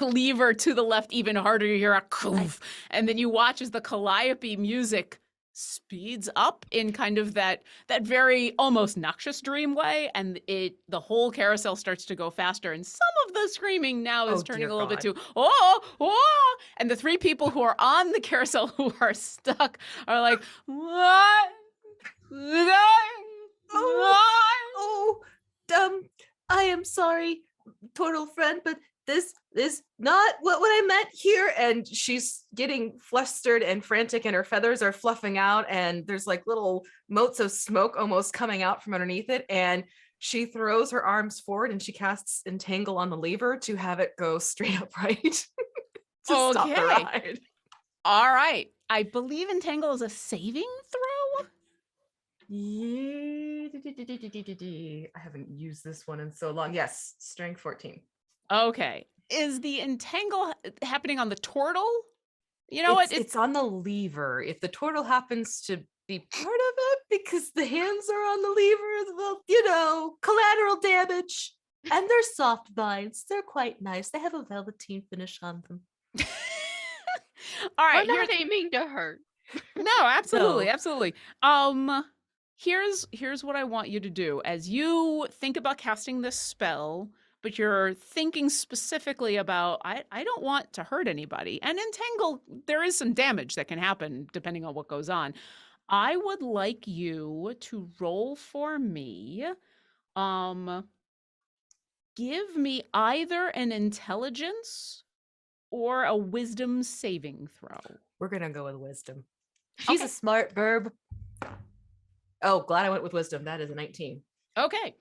lever to the left even harder. You hear a koof. And then you watch as the calliope music speeds up in kind of that very almost noxious dream way, and the whole carousel starts to go faster, and some of the screaming now is Oh, turning dear a little bit God. to oh, and the three people who are on the carousel who are stuck are like, what? I am sorry, total friend, but this is not what I meant here. And she's getting flustered and frantic, and her feathers are fluffing out, and there's like little motes of smoke almost coming out from underneath it. And she throws her arms forward and she casts Entangle on the lever to have it go straight upright to stop the Okay. ride. All right. I believe Entangle is a saving throw. Yeah. I haven't used this one in so long. Yes, strength 14. Okay. Is the entangle happening on the turtle? You know what? It's on the lever. If the turtle happens to be part of it because the hands are on the lever, well, Collateral damage. And they're soft vines. They're quite nice. They have a velveteen finish on them. All We're right. not aiming to hurt. No, absolutely, No. absolutely. Here's what I want you to do as you think about casting this spell, but you're thinking specifically about I don't want to hurt anybody. And entangle, there is some damage that can happen depending on what goes on. I would like you to roll for me. Give me either an intelligence or a wisdom saving throw. we're gonna go with wisdom. She's Okay. a smart verb. Oh, glad I went with wisdom. That is a 19. Okay.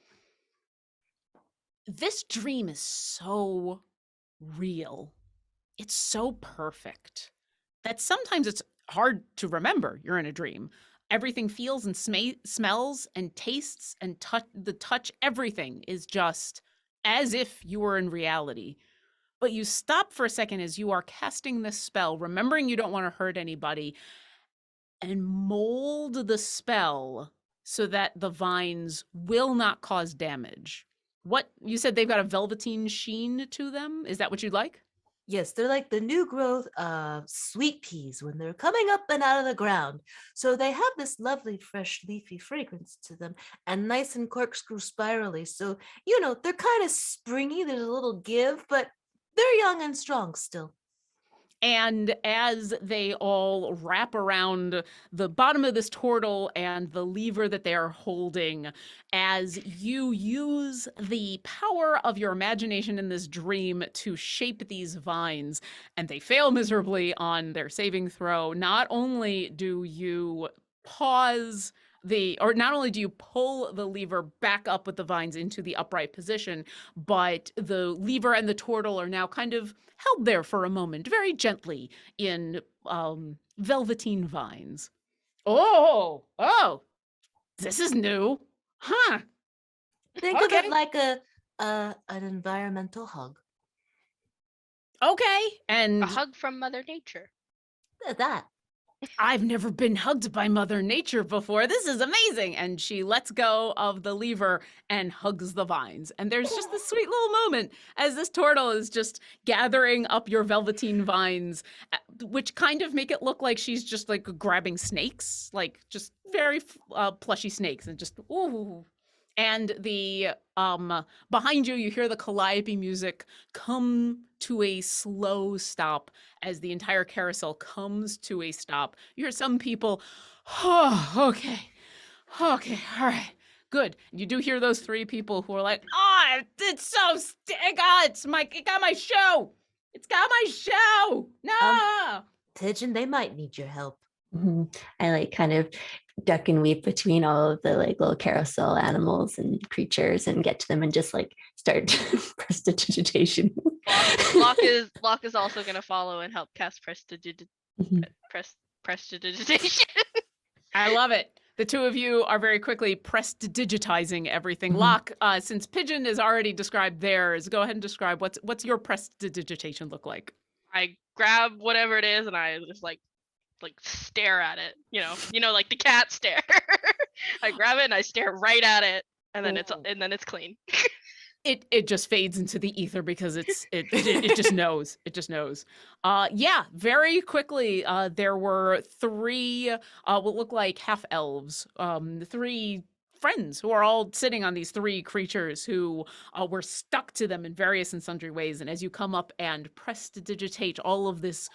This dream is so real. It's so perfect that sometimes it's hard to remember you're in a dream. Everything feels and smells and tastes and the touch, everything is just as if you were in reality. But you stop for a second as you are casting this spell, remembering you don't want to hurt anybody, and mold the spell so that the vines will not cause damage. What you said, they've got a velveteen sheen to them? Is that what you'd like? Yes, they're like the new growth of sweet peas when they're coming up and out of the ground. So they have this lovely, fresh, leafy fragrance to them and nice and corkscrew spirally. So, they're kind of springy. There's a little give, but they're young and strong still. And as they all wrap around the bottom of this turtle and the lever that they are holding, as you use the power of your imagination in this dream to shape these vines, and they fail miserably on their saving throw, not only do you pause not only do you pull the lever back up with the vines into the upright position, but the lever and the turtle are now kind of held there for a moment, very gently in velveteen vines. Oh, this is new. Huh. Think of Okay. it like an environmental hug. Okay. And A hug from Mother Nature. That. I've never been hugged by Mother Nature before. This is amazing. And she lets go of the lever and hugs the vines. And there's just this sweet little moment as this turtle is just gathering up your velveteen vines, which kind of make it look like she's just like grabbing snakes, like just very plushy snakes, and just ooh. And the behind you, you hear the calliope music come to a slow stop as the entire carousel comes to a stop. You hear some people, oh, okay, all right, good. You do hear those three people who are like, oh, it's so, it got my show. It's got my show. No. Pigeon, they might need your help. I like kind of duck and weave between all of the like little carousel animals and creatures and get to them and just like start prestidigitation. Locke is also going to follow and help cast prestidigitation. I love it. The two of you are very quickly prestidigitizing everything. Mhm. Locke, since Pigeon has already described theirs, go ahead and describe what's your prestidigitation look like. I grab whatever it is and I just like stare at it. You know, like the cat stare. I grab it and I stare right at it, and then it's clean. It just fades into the ether because it just knows. It just knows. Yeah, very quickly, there were three what look like half elves, three friends who are all sitting on these three creatures who were stuck to them in various and sundry ways. And as you come up and prestidigitate all of this,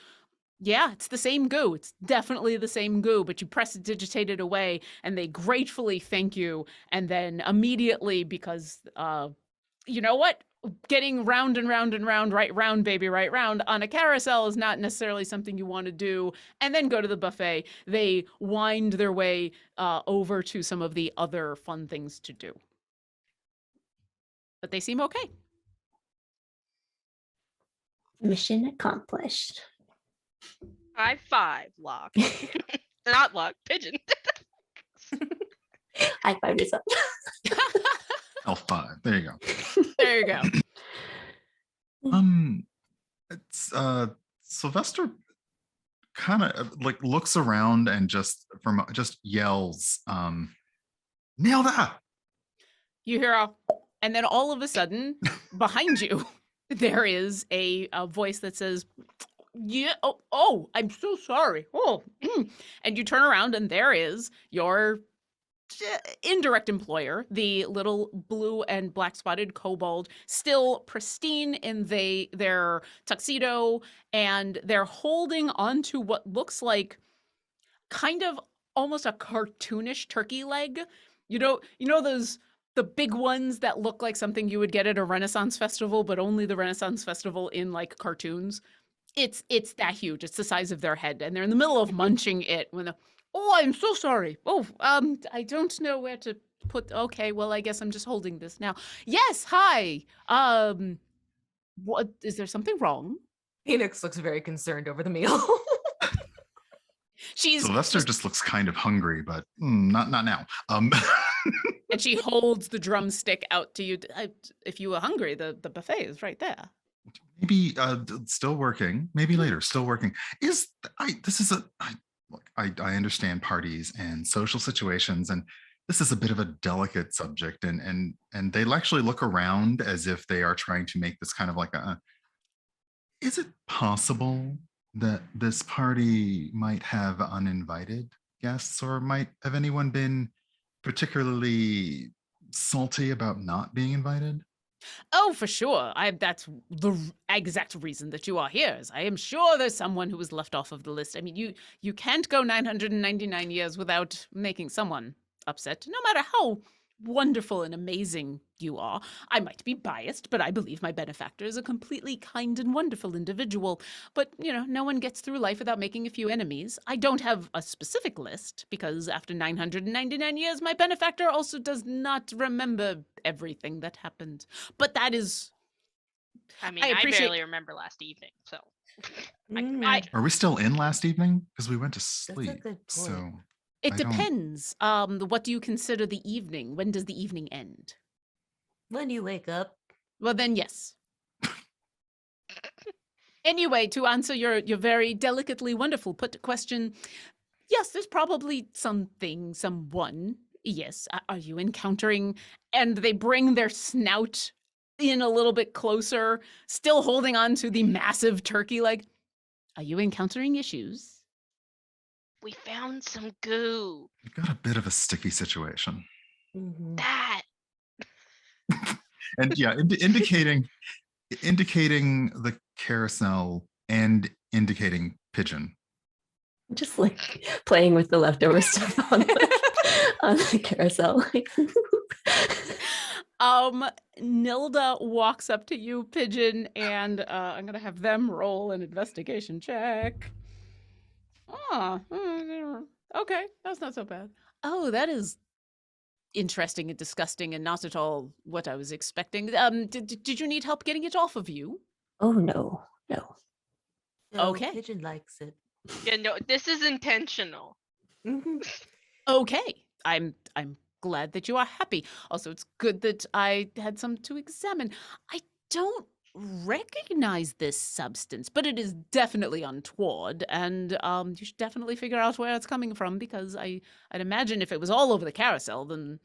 yeah, it's the same goo. It's definitely the same goo, but you prestidigitate it away, and they gratefully thank you. And then immediately, because you know what? Getting round and round and round, right round, baby, right round on a carousel is not necessarily something you want to do. And then go to the buffet. They wind their way over to some of the other fun things to do. But they seem okay. Mission accomplished. High five, Locke. Not Locke, Pigeon. High five yourself. L5. There you go. There you go. It's Sylvester kind of like looks around and just yells, nail that. You hear and then all of a sudden, behind you, there is a voice that says, yeah, oh, I'm so sorry. And you turn around and there is your indirect employer, the little blue and black spotted kobold, still pristine in their tuxedo, and they're holding onto what looks like kind of almost a cartoonish turkey leg. You know the big ones that look like something you would get at a Renaissance festival, but only the Renaissance festival in like cartoons. It's that huge. It's the size of their head, and they're in the middle of munching it when I'm so sorry. I don't know where to put. Okay, well, I guess I'm just holding this now. Yes, hi. What is there something wrong? Phoenix looks very concerned over the meal. Sylvester just looks kind of hungry, but not now. And she holds the drumstick out to you. If you were hungry, the buffet is right there. Maybe still working. Maybe later, still working. I understand parties and social situations, and this is a bit of a delicate subject, and they'll actually look around as if they are trying to make this kind of like is it possible that this party might have uninvited guests, or might have anyone been particularly salty about not being invited? Oh, for sure. That's the exact reason that you are here. Is I am sure there's someone who was left off of the list. I mean, you can't go 999 years without making someone upset, no matter how wonderful and amazing you are. I might be biased, but I believe my benefactor is a completely kind and wonderful individual. But, no one gets through life without making a few enemies. I don't have a specific list because after 999 years, my benefactor also does not remember everything that happened. But that is, I mean, I I appreciate- barely remember last evening, so I Mm, can imagine. Are we still in last evening? Because we went to a sleep. good So point. it I don't- depends. What do you consider the evening? When does the evening end? When you wake up, Well, then, yes. Anyway, to answer your very delicately wonderful put question, yes, there's probably someone. Yes, are you encountering? And they bring their snout in a little bit closer, still holding on to the massive turkey leg. Are you encountering issues? We found some goo. we've got a bit of a sticky situation. mhm. That. And yeah, indicating the carousel and indicating pigeon. Just like playing with the leftover stuff on the carousel. Like, Nilda walks up to you, Pigeon, and I'm gonna have them roll an investigation check. Okay, that's not so bad. Oh, that is interesting and disgusting and not at all what I was expecting. Did you need help getting it off of you? oh no. No, Okay. Pigeon likes it. Yeah, no, this is intentional. Mhm. Okay, I'm glad that you are happy. Also, it's good that I had some to examine. I don't recognize this substance, but it is definitely untoward, and you should definitely figure out where it's coming from because I'd imagine if it was all over the carousel, then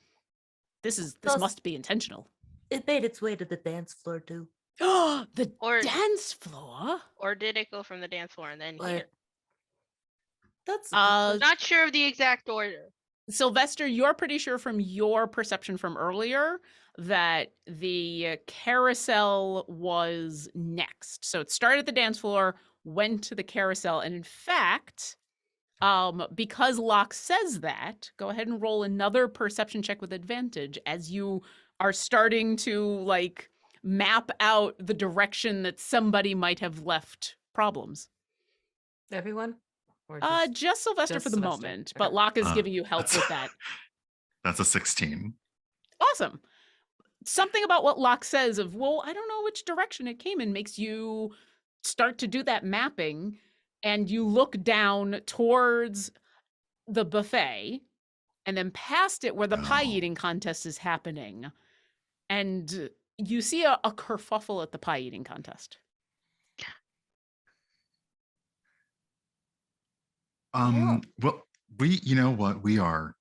this Plus- must be intentional. It made its way to the dance floor too. The Or- dance floor. Or did it go from the dance floor and then But here? that's Not sure of the exact order. Sylvester, you're pretty sure from your perception from earlier that the carousel was next. So it started at the dance floor, went to the carousel, and in fact, because Locke says that, go ahead and roll another perception check with advantage as you are starting to map out the direction that somebody might have left problems. Everyone? Or Just Sylvester just for the Sylvester. moment, but Okay. Locke is giving you help That's- with that. That's a 16. Awesome. Something about what Locke says of, well, I don't know which direction it came in makes you start to do that mapping, and you look down towards the buffet and then past it where the pie Oh. eating contest is happening. And you see a kerfuffle at the pie eating contest. Well, you know what? We are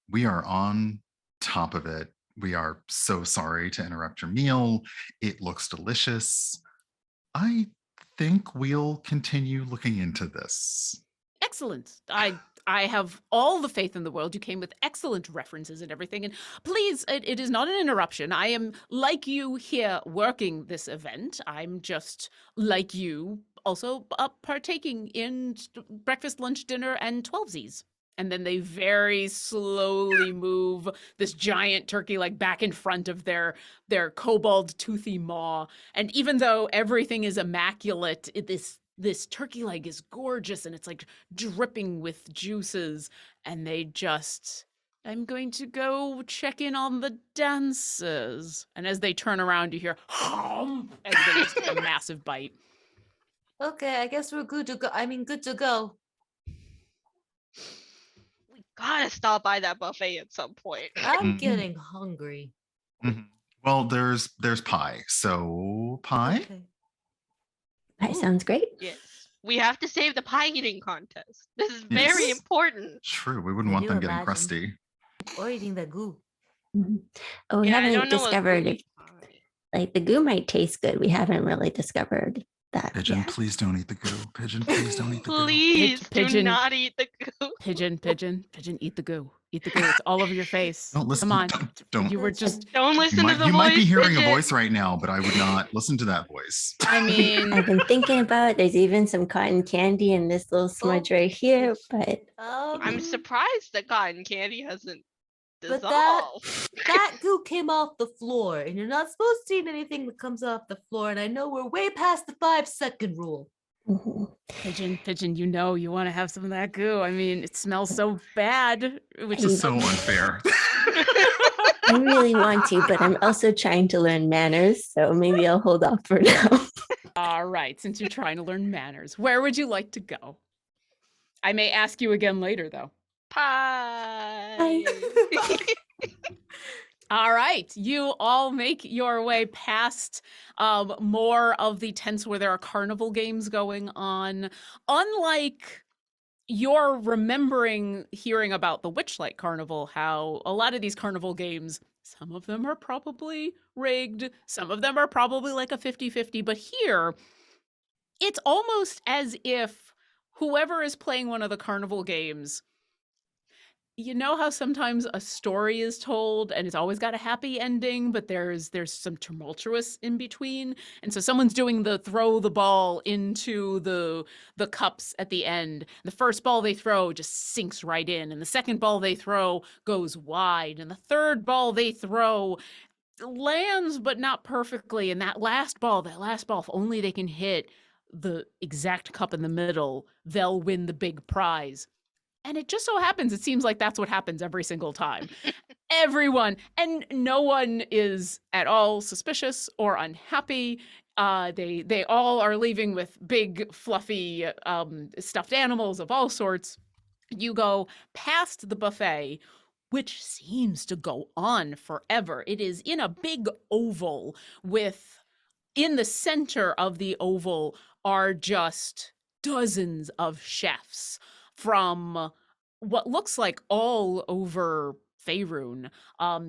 on top of it. We are so sorry to interrupt your meal. It looks delicious. I think we'll continue looking into this. Excellent. I have all the faith in the world. You came with excellent references and everything. And please, it is not an interruption. I am like you here working this event. I'm just like you also partaking in breakfast, lunch, dinner, and 12sies. And then they very slowly move this giant turkey back in front of their kobold toothy maw. And even though everything is immaculate, this turkey leg is gorgeous and it's dripping with juices. And they just, I'm going to go check in on the dancers. And as they turn around, you hear, as they just take a massive bite. okay. I guess we're good to go. I mean, good to go. We gotta stop by that buffet at some point. I'm Mhm. getting hungry. Mhm. Well, there's pie. So pie. Okay. that Ooh. sounds great. Yes. We have to save the pie eating contest. This is very Yes. important. True. We wouldn't Can want you them getting imagine? crusty. Or eating the goo. Mhm. Oh, we Yeah, I haven't don't know what discovered gooey if pie. the goo might taste good. We haven't really discovered that Pigeon, yet. please don't eat the goo. Pigeon, please don't eat the goo. Please do Pigeon. not eat the goo. Pigeon, eat the goo. Eat the goo. It's all over your face. Don't listen. Come on. Don't. You were That's just, Don't listen to the You voice. might be hearing Pigeon. a voice right now, but I would not listen to that voice. I mean, I've been thinking about there's even some cotton candy in this little smudge right here, but I'm surprised that cotton candy hasn't But Dissolve. that goo came off the floor, and you're not supposed to eat anything that comes off the floor. And I know we're way past the 5-second rule. Mhm. Pigeon, you know you want to have some of that goo. I mean, it smells so bad, which This is is so unfair. I really want to, but I'm also trying to learn manners, so maybe I'll hold off for now. all right. Since you're trying to learn manners, where would you like to go? I may ask you again later, though. Pie. All right, you all make your way past more of the tents where there are carnival games going on. Unlike you're remembering hearing about the Witchlight Carnival, how a lot of these carnival games, some of them are probably rigged, some of them are probably like a 50-50, but here it's almost as if whoever is playing one of the carnival games, you know how sometimes a story is told and it's always got a happy ending, but there's some tumultuous in between. And so someone's doing the throw the ball into the cups at the end. The first ball they throw just sinks right in, and the second ball they throw goes wide, and the third ball they throw lands but not perfectly. And that last ball, if only they can hit the exact cup in the middle, they'll win the big prize. And it just so happens, it seems like that's what happens every single time. Everyone, and no one is at all suspicious or unhappy. They all are leaving with big, fluffy stuffed animals of all sorts. You go past the buffet, which seems to go on forever. It is in a big oval with, in the center of the oval are just dozens of chefs from what looks like all over Faerun.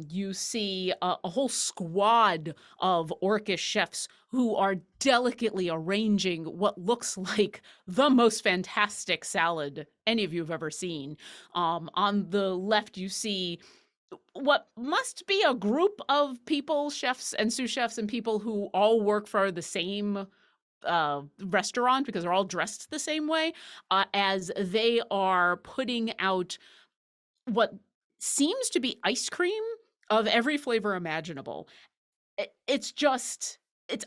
You see a whole squad of orcish chefs who are delicately arranging what looks like the most fantastic salad any of you have ever seen. On the left, you see what must be a group of people, chefs and sous chefs and people who all work for the same restaurant because they're all dressed the same way, as they are putting out what seems to be ice cream of every flavor imaginable. It's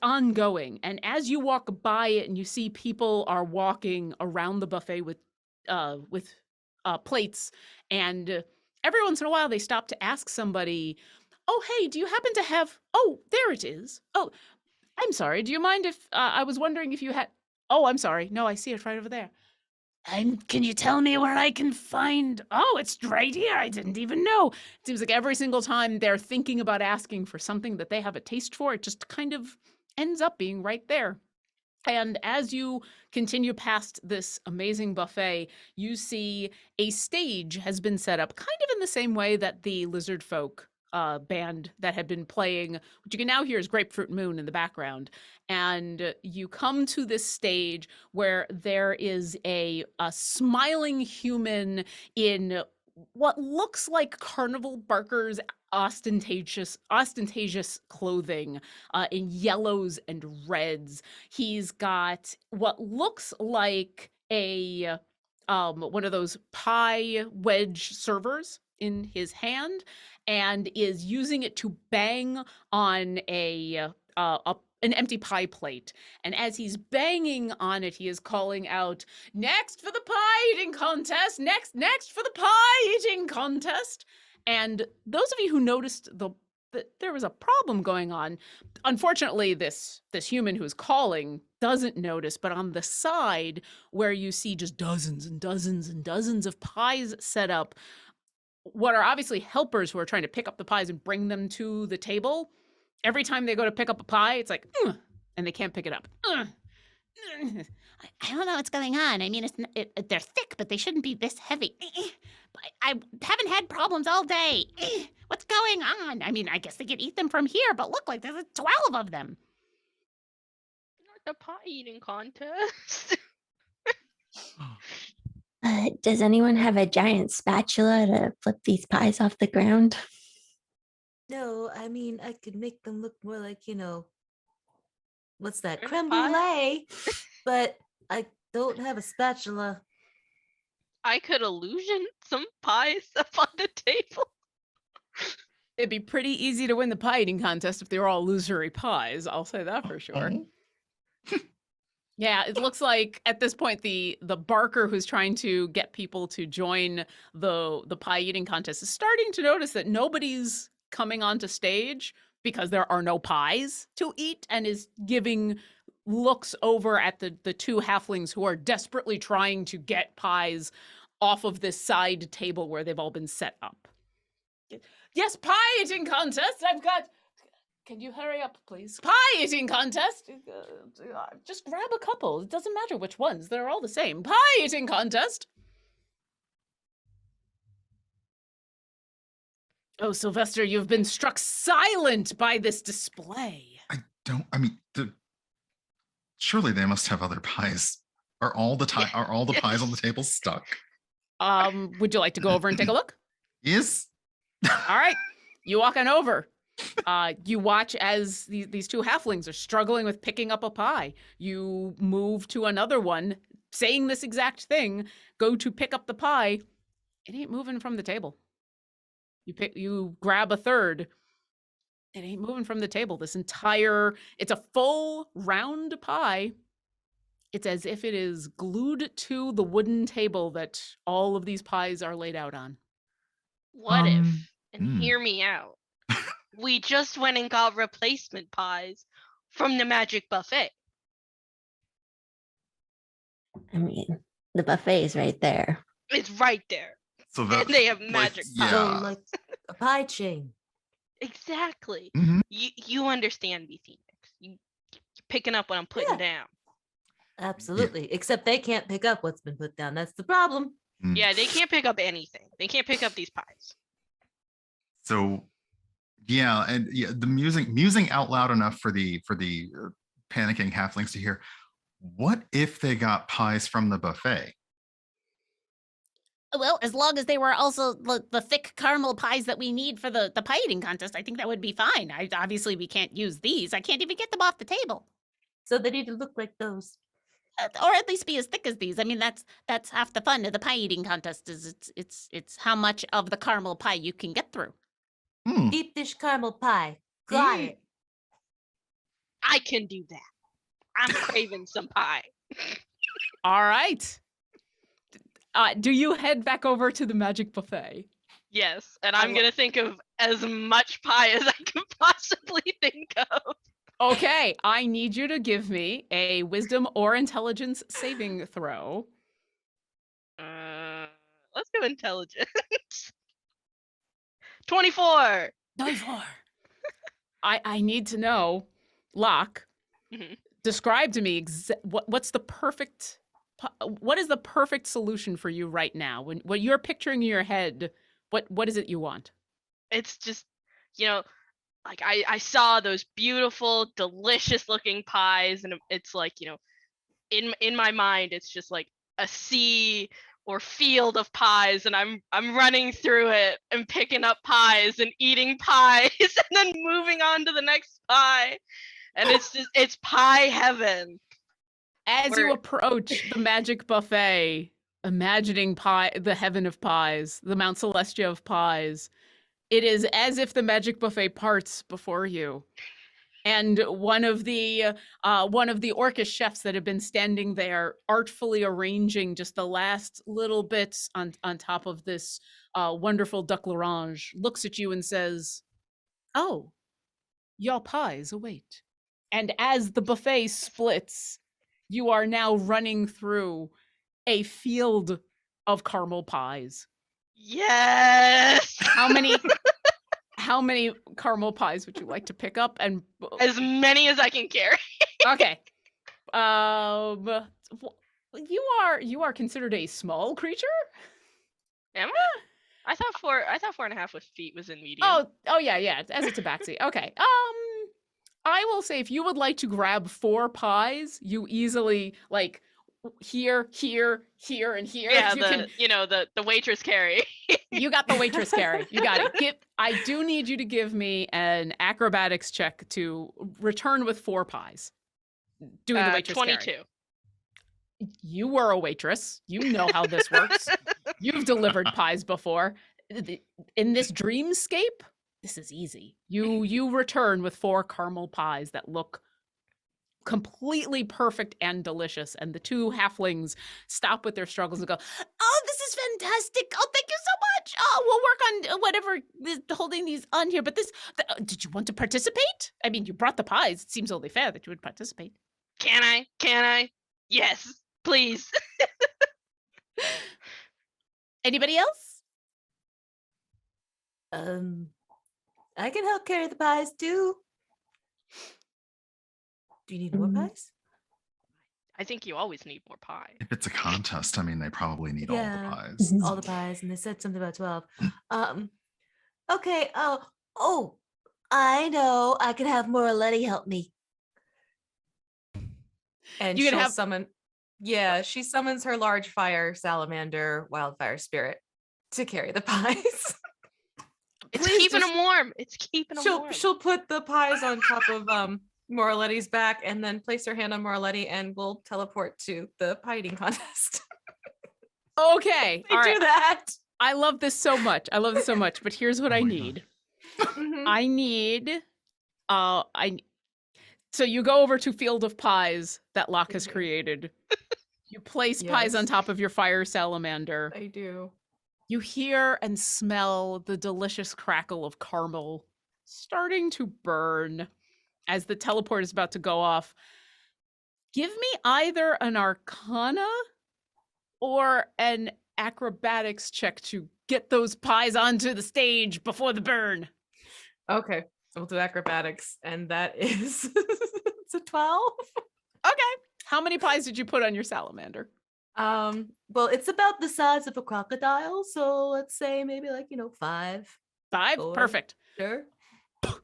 ongoing. And as you walk by it and you see people are walking around the buffet with plates, and every once in a while they stop to ask somebody, "Oh, hey, do you happen to have, oh, there it is. Oh, I'm sorry. Do you mind if I was wondering if you had, oh, I'm sorry. No, I see it right over there. Can you tell me where I can find, oh, it's right here. I didn't even know." It seems like every single time they're thinking about asking for something that they have a taste for, it just kind of ends up being right there. And as you continue past this amazing buffet, you see a stage has been set up kind of in the same way that the Lizard Folk band that had been playing, what you can now hear is Grapefruit Moon in the background. And you come to this stage where there is a smiling human in what looks like carnival barkers ostentatious clothing, in yellows and reds. He's got what looks like a one of those pie wedge servers in his hand, and is using it to bang on an empty pie plate. And as he's banging on it, he is calling out, "Next for the pie eating contest! Next for the pie eating contest!" And those of you who noticed that there was a problem going on, unfortunately, this human who's calling doesn't notice, but on the side where you see just dozens and dozens and dozens of pies set up, what are obviously helpers who are trying to pick up the pies and bring them to the table, every time they go to pick up a pie, it's like, "Ugh," and they can't pick it up. "Ugh. I don't know what's going on. I mean, they're thick, but they shouldn't be this heavy. I haven't had problems all day. What's going on? I mean, I guess they could eat them from here, but look, like there's 12 of them." Not the pie eating contest. Does anyone have a giant spatula to flip these pies off the ground? No, I mean, I could make them look more like, what's that? French Creme pie? brulee. But I don't have a spatula. I could illusion some pies up on the table. It'd be pretty easy to win the pie eating contest if they were all illusory pies. I'll say that for sure. Yeah, it looks like at this point the barker who's trying to get people to join the pie eating contest is starting to notice that nobody's coming onto stage because there are no pies to eat, and is giving looks over at the two halflings who are desperately trying to get pies off of this side table where they've all been set up. Yes, pie eating contest. I've got. Can you hurry up, please? Pie eating contest. Just grab a couple. It doesn't matter which ones. They're all the same. Pie eating contest. Oh, Sylvester, you've been struck silent by this display. I mean, surely they must have other pies. Are all the pies on the table stuck? Would you like to go over and take a look? Yes. All right. You walk on over. You watch as these two halflings are struggling with picking up a pie. You move to another one, saying this exact thing, go to pick up the pie. It ain't moving from the table. You grab a third. It ain't moving from the table. It's a full round pie. It's as if it is glued to the wooden table that all of these pies are laid out on. What if, and hear me out, we just went and got replacement pies from the magic buffet? I mean, the buffet is right there. It's right there. So And they have magic pies. yeah. So like a pie chain. Exactly. Mhm. You understand me, Phoenix. You're picking up what I'm putting down. Absolutely. Except they can't pick up what's been put down. That's the problem. Yeah, they can't pick up anything. They can't pick up these pies. So, yeah, and yeah, the musing out loud enough for the panicking halflings to hear. What if they got pies from the buffet? Well, as long as they were also the thick caramel pies that we need for the pie eating contest, I think that would be fine. Obviously, we can't use these. I can't even get them off the table. So they need to look like those. Or at least be as thick as these. I mean, that's half the fun of the pie eating contest. Is it's how much of the caramel pie you can get through. Deep dish caramel pie. Got it. I can do that. I'm craving some pie. All right. Do you head back over to the magic buffet? Yes, and I'm gonna think of as much pie as I can possibly think of. Okay, I need you to give me a wisdom or intelligence saving throw. Let's go intelligence. 24. 94. I need to know, Locke, describe to me what is the perfect solution for you right now? When you're picturing in your head, what is it you want? It's just, like I saw those beautiful, delicious looking pies, and it's like, in my mind, it's just like a sea or field of pies, and I'm running through it and picking up pies and eating pies and then moving on to the next pie. And it's pie heaven. As you approach the magic buffet, imagining pie, the heaven of pies, the Mount Celestia of pies, it is as if the magic buffet parts before you. And one of the orcish chefs that have been standing there artfully arranging just the last little bits on top of this wonderful duck l'orange looks at you and says, "Oh, your pies await." And as the buffet splits, you are now running through a field of caramel pies. Yes. How many caramel pies would you like to pick up? And as many as I can carry. Okay. You are considered a small creature? Am I? I thought 4.5 feet was in medium. Oh yeah, as a tabaxi. Okay. I will say if you would like to grab 4 pies, you easily like here, and here. Yeah, the waitress carry. You got the waitress carry. You got it. I do need you to give me an acrobatics check to return with 4 pies. Doing the waitress 22. carry. You were a waitress. You know how this works. You've delivered pies before. In this dreamscape, This is easy. You return with 4 caramel pies that look completely perfect and delicious, and the 2 halflings stop with their struggles and go, "Oh, this is fantastic! Oh, thank you so much! Oh, we'll work on whatever holding these on here. But did you want to participate? I mean, you brought the pies. It seems only fair that you would participate." Can I? Can I? Yes, please. Anybody else? I can help carry the pies too. Do you need more pies? I think you always need more pie. If it's a contest, I mean, they probably need all the Yeah. pies. All the pies, and they said something about 12. Okay. Oh, I know. I could have Moraletti help me. And You can she'll have- summon. Yeah, she summons her large fire salamander wildfire spirit to carry the pies. It's Please keeping just- them warm. It's keeping them warm. She'll put the pies on top of Moraletti's back and then place her hand on Moraletti and we'll teleport to the pie eating contest. Okay. They All do right. that. I love this so much. But here's what Oh I my need. Mhm. I need so you go over to Field of Pies that Locke has Mhm. created. You place pies on Yes. top of your fire salamander. I do. You hear and smell the delicious crackle of caramel starting to burn as the teleport is about to go off. Give me either an Arcana or an acrobatics check to get those pies onto the stage before the burn. Okay. We'll do acrobatics. And that is it's a 12. Okay. How many pies did you put on your salamander? Well, it's about the size of a crocodile, so let's say maybe 5. 5? Four. Perfect. Sure.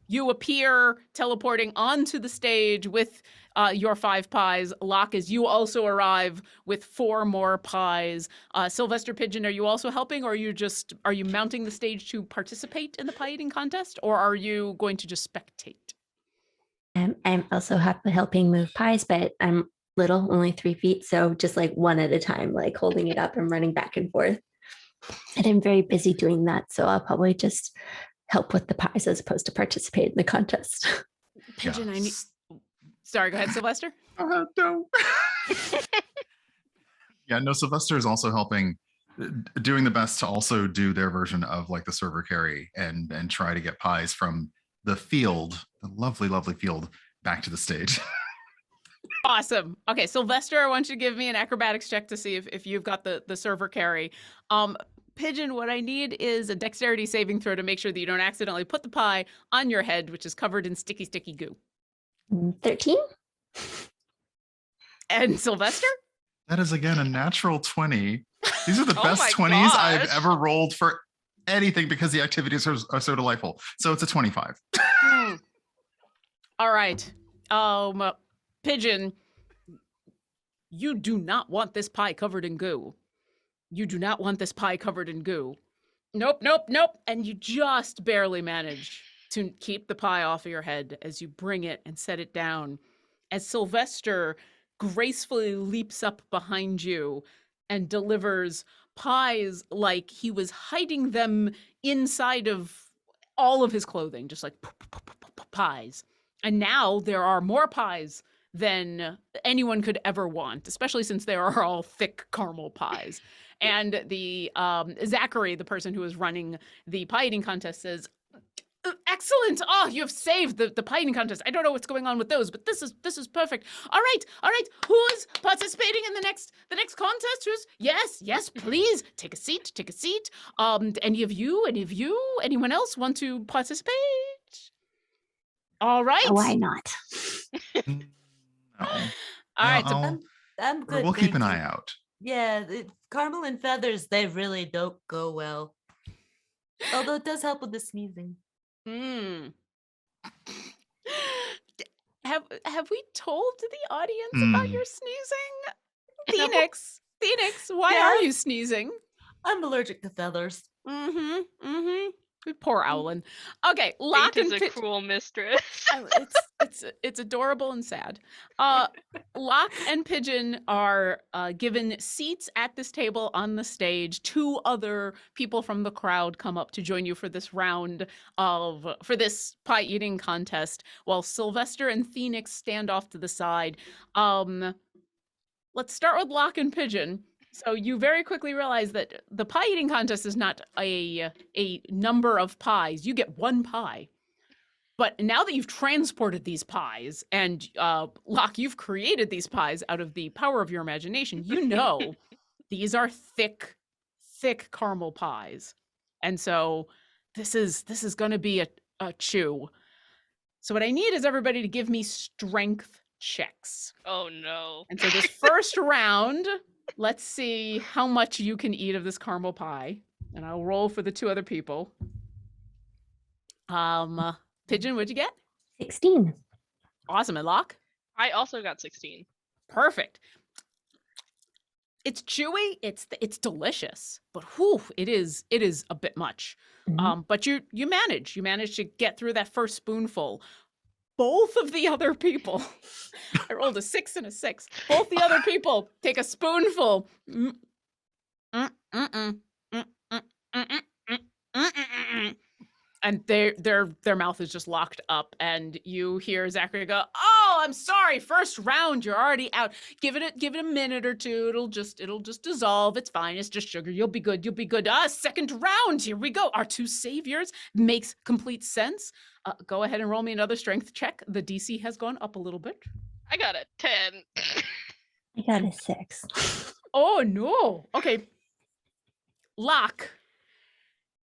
You appear teleporting onto the stage with your 5 pies. Locke, as you also arrive with 4 more pies. Sylvester Pigeon, are you also helping, or are you mounting the stage to participate in the pie eating contest, or are you going to just spectate? I'm also helping move pies, but I'm little, only 3 feet. So just like one at a time, like holding it up and running back and forth. And I'm very busy doing that. So I'll probably just help with the pies as opposed to participate in the contest. Pigeon, I need. Yes. Sorry, go ahead, Sylvester. No. Yeah, no, Sylvester is also helping, doing the best to also do their version of like the server carry and try to get pies from the field, the lovely, lovely field, back to the stage. Awesome. Okay, Sylvester, I want you to give me an acrobatics check to see if you've got the server carry. Pigeon, what I need is a dexterity saving throw to make sure that you don't accidentally put the pie on your head, which is covered in sticky, sticky goo. 13? And Sylvester? That is again a natural 20. These are the Oh best my 20s I've gosh. ever rolled for anything because the activities are so delightful. So it's a 25. All right. Pigeon, you do not want this pie covered in goo. You do not want this pie covered in goo. Nope, nope, nope. And you just barely manage to keep the pie off of your head as you bring it and set it down. As Sylvester gracefully leaps up behind you and delivers pies like he was hiding them inside of all of his clothing, just like pies. And now there are more pies than anyone could ever want, especially since they are all thick caramel pies. And the Zachary, the person who is running the pie eating contest, says, "Excellent! Oh, you have saved the pie eating contest. I don't know what's going on with those, but this is perfect. All right. Who's participating in the next contest? Who's yes, please take a seat. Any of you, anyone else want to participate? All right. Why not? No. All right. so I'm good. We'll keep thank an you. eye out. Yeah, caramel and feathers, they really don't go well. Although it does help with the sneezing. Mm. Have we told the audience about your sneezing? Phoenix, why are Yeah. you sneezing? I'm allergic to feathers. Mm-hmm. Poor Owlin. Okay, Lock Fate is and a Pigeon. cruel mistress. It's adorable and sad. Lock and Pigeon are given seats at this table on the stage. Two other people from the crowd come up to join you for this round for this pie eating contest, while Sylvester and Phoenix stand off to the side. Let's start with Lock and Pigeon. So you very quickly realize that the pie eating contest is not a number of pies. You get one pie. But now that you've transported these pies and Locke, you've created these pies out of the power of your imagination, you know these are thick, thick caramel pies. And so this is going to be a chew. So what I need is everybody to give me strength checks. Oh no. And so this first round, let's see how much you can eat of this caramel pie. And I'll roll for the two other people. Pigeon, what'd you get? 16. Awesome. And Locke? I also got 16. Perfect. It's chewy. It's delicious, but whew, it is a bit much. Mhm. But you manage to get through that first spoonful. Both of the other people, I rolled a 6 and a 6. Both the other people take a spoonful. And their mouth is just locked up, and you hear Zachary go, "Oh, I'm sorry. First round, you're already out. Give it a minute or two. It'll just dissolve. It's fine. It's just sugar. You'll be good. Second round. Here we go. Our two saviors. Makes complete sense. Go ahead and roll me another strength check. The DC has gone up a little bit. I got a 10. I got a 6. Oh no. Okay. Locke,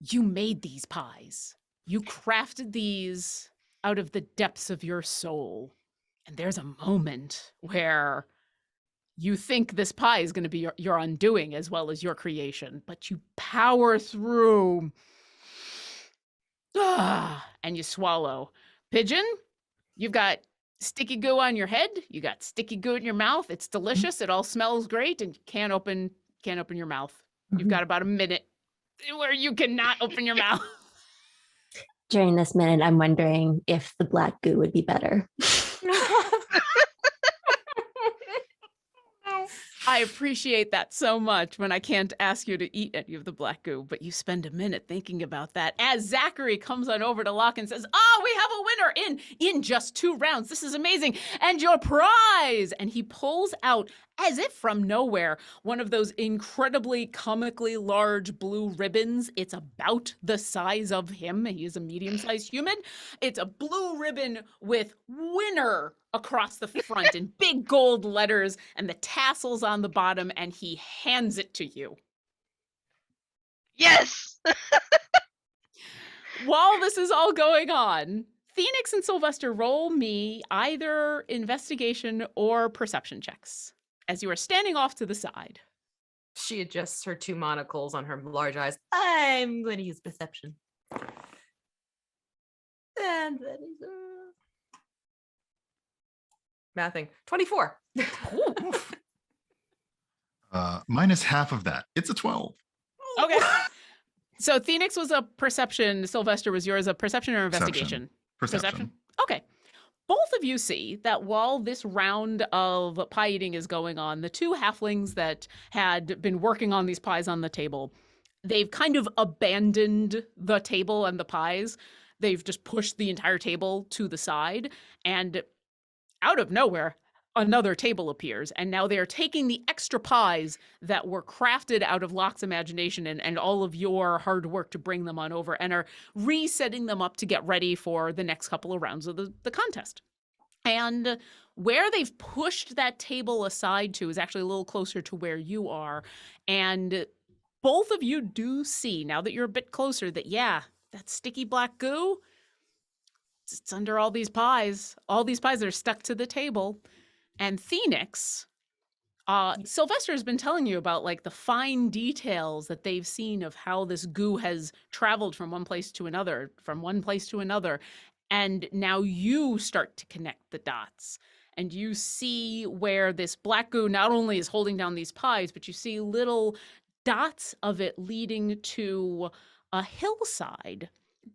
you made these pies. You crafted these out of the depths of your soul. And there's a moment where you think this pie is going to be your undoing as well as your creation, but you power through. And you swallow. Pigeon, you've got sticky goo on your head. You got sticky goo in your mouth. It's delicious. It all smells great, and you can't open your mouth. You've got about a minute where you cannot open your mouth. During this minute, I'm wondering if the black goo would be better. I appreciate that so much when I can't ask you to eat any of the black goo, but you spend a minute thinking about that as Zachary comes on over to Locke and says, "Oh, we have a winner in just 2 rounds. This is amazing. And your prize." And he pulls out, as if from nowhere, one of those incredibly comically large blue ribbons. It's about the size of him. He is a medium-sized human. It's a blue ribbon with "winner" across the front in big gold letters and the tassels on the bottom, and he hands it to you. Yes. While this is all going on, Phoenix and Sylvester, roll me either investigation or perception checks as you are standing off to the side. She adjusts her 2 monocles on her large eyes. I'm going to use perception. And that is mathing. 24. Minus half of that. It's a 12. Okay. So Phoenix was a perception. Sylvester, was yours a perception or investigation? Perception. Okay. Both of you see that while this round of pie eating is going on, the 2 halflings that had been working on these pies on the table, they've kind of abandoned the table and the pies. They've just pushed the entire table to the side, and out of nowhere, another table appears, and now they are taking the extra pies that were crafted out of Locke's imagination and all of your hard work to bring them on over, and are resetting them up to get ready for the next couple of rounds of the contest. And where they've pushed that table aside to is actually a little closer to where you are, and both of you do see, now that you're a bit closer, that that sticky black goo, it's under all these pies that are stuck to the table. And Phoenix, Sylvester has been telling you about like the fine details that they've seen of how this goo has traveled from one place to another. And now you start to connect the dots, and you see where this black goo not only is holding down these pies, but you see little dots of it leading to a hillside,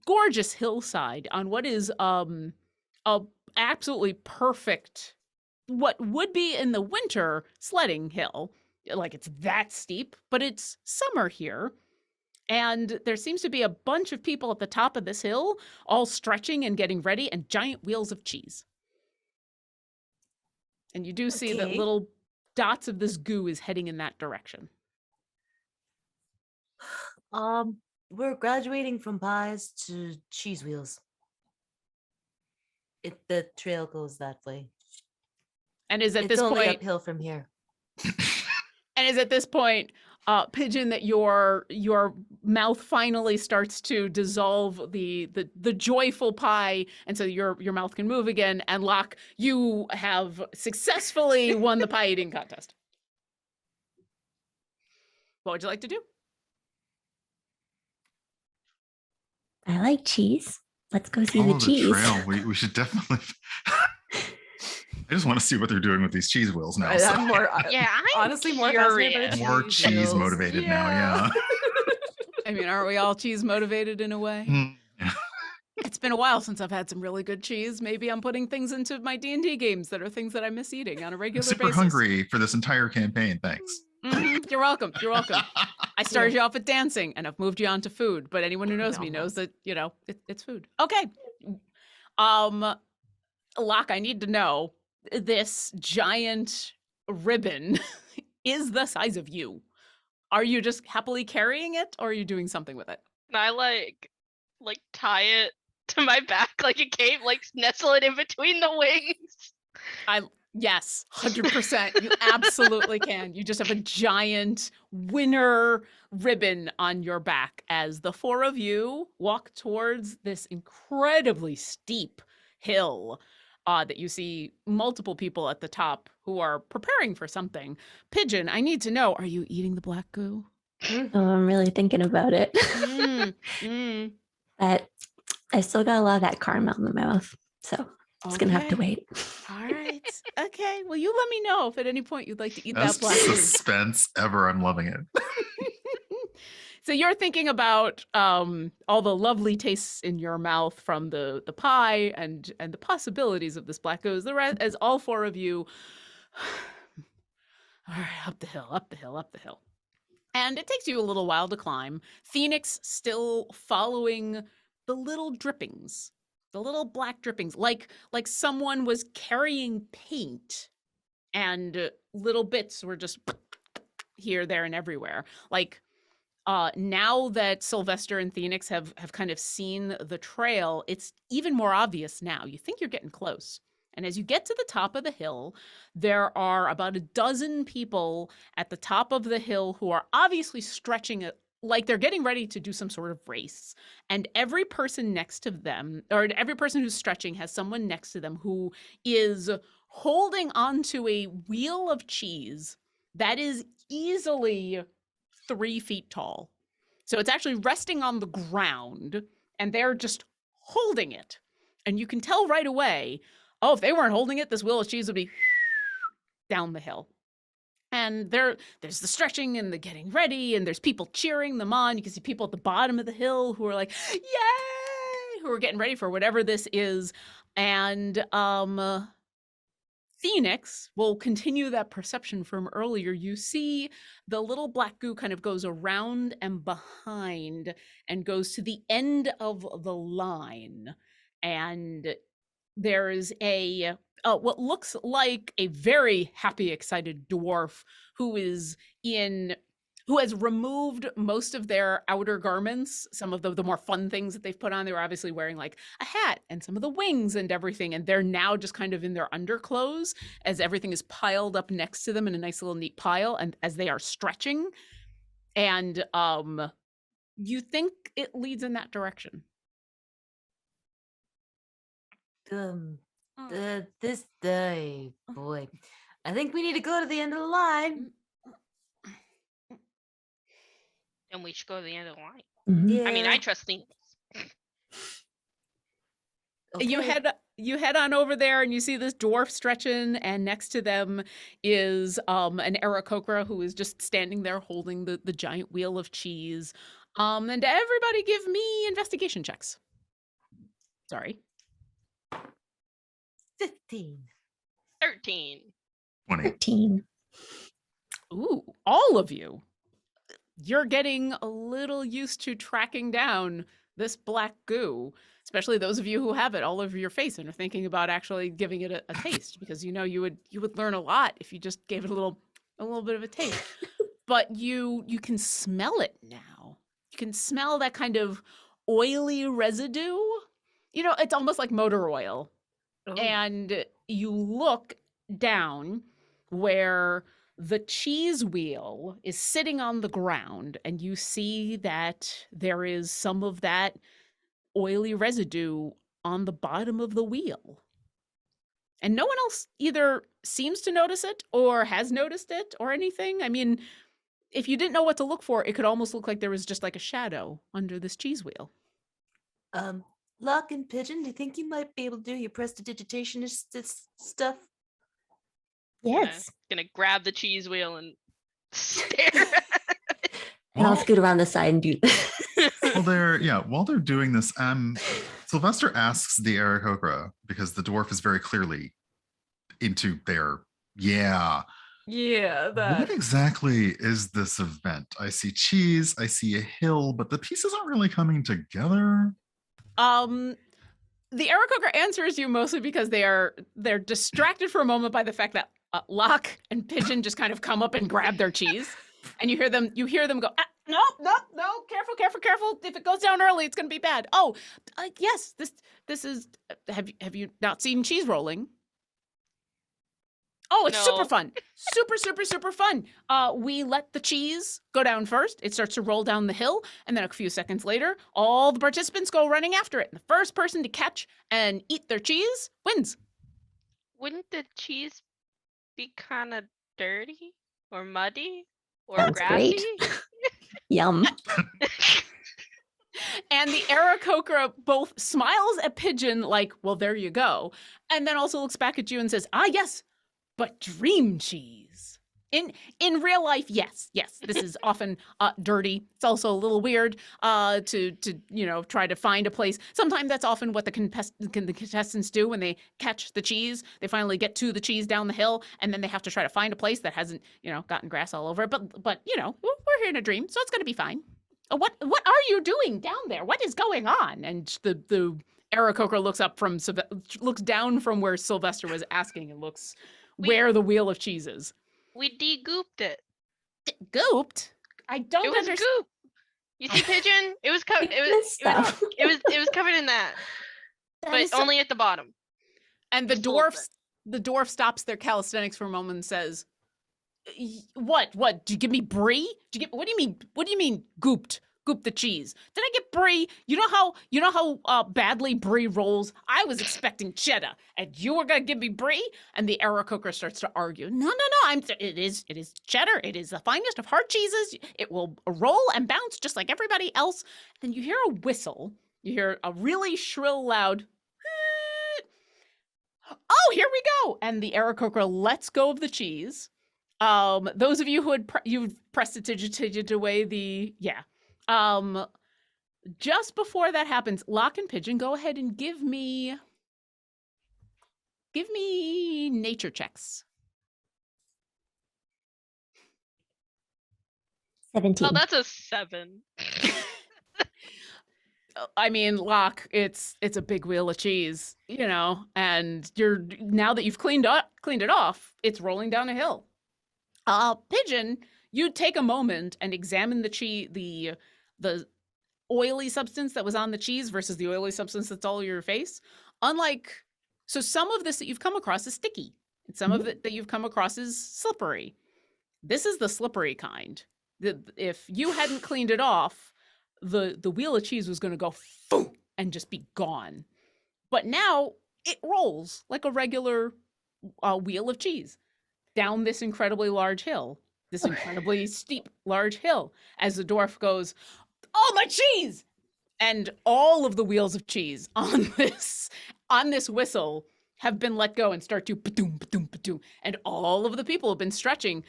gorgeous hillside on what is a absolutely perfect, what would be in the winter sledding hill. Like it's that steep, but it's summer here. And there seems to be a bunch of people at the top of this hill, all stretching and getting ready, and giant wheels of cheese. And you do see that Okay. little dots of this goo is heading in that direction. We're graduating from pies to cheese wheels. The trail goes that way. And is at It's this only point, uphill from here. and is at this point, Pigeon, that your mouth finally starts to dissolve the joyful pie, and so your mouth can move again. And Locke, you have successfully won the pie eating contest. What would you like to do? I like cheese. Let's go see Follow the the cheese. trail. We should definitely. I just want to see what they're doing with these cheese wheels now. so- I'm more Yeah, I'm honestly more fascinated by the curious. More cheese cheese wheels. motivated now, yeah. I mean, aren't we all cheese motivated in a way? Mm, yeah. It's been a while since I've had some really good cheese. Maybe I'm putting things into my D&D games that are things that I miss eating on a I'm regular super basis. hungry for this entire campaign. Thanks. You're welcome. You're welcome. I started you off with dancing, and I've moved you on to food. But anyone who knows me knows that it's food. Okay. Locke, I need to know, this giant ribbon is the size of you. Are you just happily carrying it, or are you doing something with it? And I like tie it to my back like a cape, like nestle it in between the wings. Yes, 100%. You absolutely can. You just have a giant winter ribbon on your back as the four of you walk towards this incredibly steep hill that you see multiple people at the top who are preparing for something. Pigeon, I need to know, are you eating the black goo? Oh, I'm really thinking about it. But I still got a lot of that caramel in the mouth. So it's going to have to Okay. wait. All right. Okay. Well, you let me know if at any point you'd like to eat Best that black goo. suspense ever. I'm loving it. So you're thinking about all the lovely tastes in your mouth from the pie and the possibilities of this black goo. As all four of you, all right, up the hill, up the hill, up the hill. And it takes you a little while to climb. Phoenix still following the little drippings, the little black drippings, like someone was carrying paint and little bits were just here, there, and everywhere. Like now that Sylvester and Phoenix have kind of seen the trail, it's even more obvious now. You think you're getting close. And as you get to the top of the hill, there are about a dozen people at the top of the hill who are obviously stretching it like they're getting ready to do some sort of race. And every person next to them, or every person who's stretching, has someone next to them who is holding onto a wheel of cheese that is easily 3 feet tall. So it's actually resting on the ground, and they're just holding it. And you can tell right away, oh, if they weren't holding it, this wheel of cheese would be down the hill. And there's the stretching and the getting ready, and there's people cheering them on. You can see people at the bottom of the hill who are like, yay, who are getting ready for whatever this is. And Phoenix will continue that perception from earlier. You see the little black goo kind of goes around and behind and goes to the end of the line. And there's a what looks like a very happy, excited dwarf who has removed most of their outer garments, some of the more fun things that they've put on. They were obviously wearing like a hat and some of the wings and everything, and they're now just kind of in their underclothes as everything is piled up next to them in a nice little neat pile, and as they are stretching. And you think it leads in that direction. This day, boy. I think we need to go to the end of the line. And we should go to the end of the line. Mhm. I mean, I trust Phoenix. You head on over there and you see this dwarf stretching, and next to them is an Aarakocra who is just standing there holding the giant wheel of cheese. And everybody give me investigation checks. Sorry. 15. 13. 20. 13. Ooh, all of you. You're getting a little used to tracking down this black goo, especially those of you who have it all over your face and are thinking about actually giving it a taste, because you know you would learn a lot if you just gave it a little bit of a taste. But you can smell it now. You can smell that kind of oily residue. You know, it's almost like motor oil. Oh. And you look down where the cheese wheel is sitting on the ground, and you see that there is some of that oily residue on the bottom of the wheel. And no one else either seems to notice it or has noticed it or anything. I mean, if you didn't know what to look for, it could almost look like there was just like a shadow under this cheese wheel. Lock and Pigeon, do you think you might be able to do your prestidigitation stuff? Yes. Gonna grab the cheese wheel and stare. And I'll scoot around the side and do While they're doing this, Sylvester asks the Aarakocra, because the dwarf is very clearly into their, Yeah, what that. exactly is this event? I see cheese, I see a hill, but the pieces aren't really coming together. The Aarakocra answers you mostly because they're distracted for a moment by the fact that Locke and Pigeon just kind of come up and grab their cheese, and you hear them go, no, careful. If it goes down early, it's going to be bad. Oh, yes, this is. Have you not seen cheese rolling? Oh, it's super No. fun. Super fun. We let the cheese go down first. It starts to roll down the hill. And then a few seconds later, all the participants go running after it. And the first person to catch and eat their cheese wins. Wouldn't the cheese be kind of dirty or muddy or Sounds grassy? great. Yum. And the Aarakocra both smiles at Pigeon like, well, there you go. And then also looks back at you and says, yes, but dream cheese. In real life, yes, this is often dirty. It's also a little weird to try to find a place. Sometimes that's often what the contestants do when they catch the cheese. They finally get to the cheese down the hill, and then they have to try to find a place that hasn't gotten grass all over it. But we're here in a dream, so it's gonna be fine. What are you doing down there? What is going on? And the Aarakocra looks down from where Sylvester was asking and looks where the wheel of cheese is. We de-gooped it. Gooped? I don't It was understand. goop. You see, Pigeon? It was covered. It was covered in that, but only at the bottom. And the Just a little dwarf stops their calisthenics for a moment and says, "What? Do you give me brie? What do you mean? What do you mean gooped? Goop the cheese? Did I get brie? You know how badly brie rolls? I was expecting cheddar, and you were gonna give me brie?" And the Aarakocra starts to argue. No. It is cheddar. It is the finest of hard cheeses. It will roll and bounce just like everybody else. Then you hear a whistle. You hear a really shrill, loud. Oh, here we go! And the Aarakocra lets go of the cheese. Those of you who you've prestidigitated away the just before that happens, Locke and Pigeon, go ahead and give me nature checks. 17. Oh, that's a 7. I mean, Locke, it's a big wheel of cheese, and now that you've cleaned it off, it's rolling down a hill. Pigeon, you take a moment and examine the oily substance that was on the cheese versus the oily substance that's all over your face. So some of this that you've come across is sticky, and some of it that you've come across is slippery. This is the slippery kind. If you hadn't cleaned it off, the wheel of cheese was going to go boom and just be gone. But now it rolls like a regular wheel of cheese down this incredibly large hill, this incredibly steep, large hill, as the dwarf goes, "Oh, my cheese!" And all of the wheels of cheese on this whistle have been let go and start to ba-doom, ba-doom, ba-doom. And all of the people who have been stretching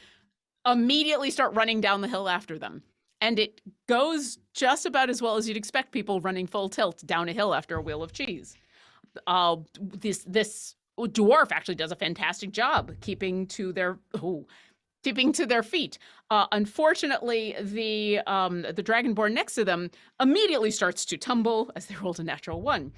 immediately start running down the hill after them. and it goes just about as well as you'd expect people running full tilt down a hill after a wheel of cheese. This dwarf actually does a fantastic job keeping to their feet. Unfortunately, the dragonborn next to them immediately starts to tumble as they rolled a natural 1.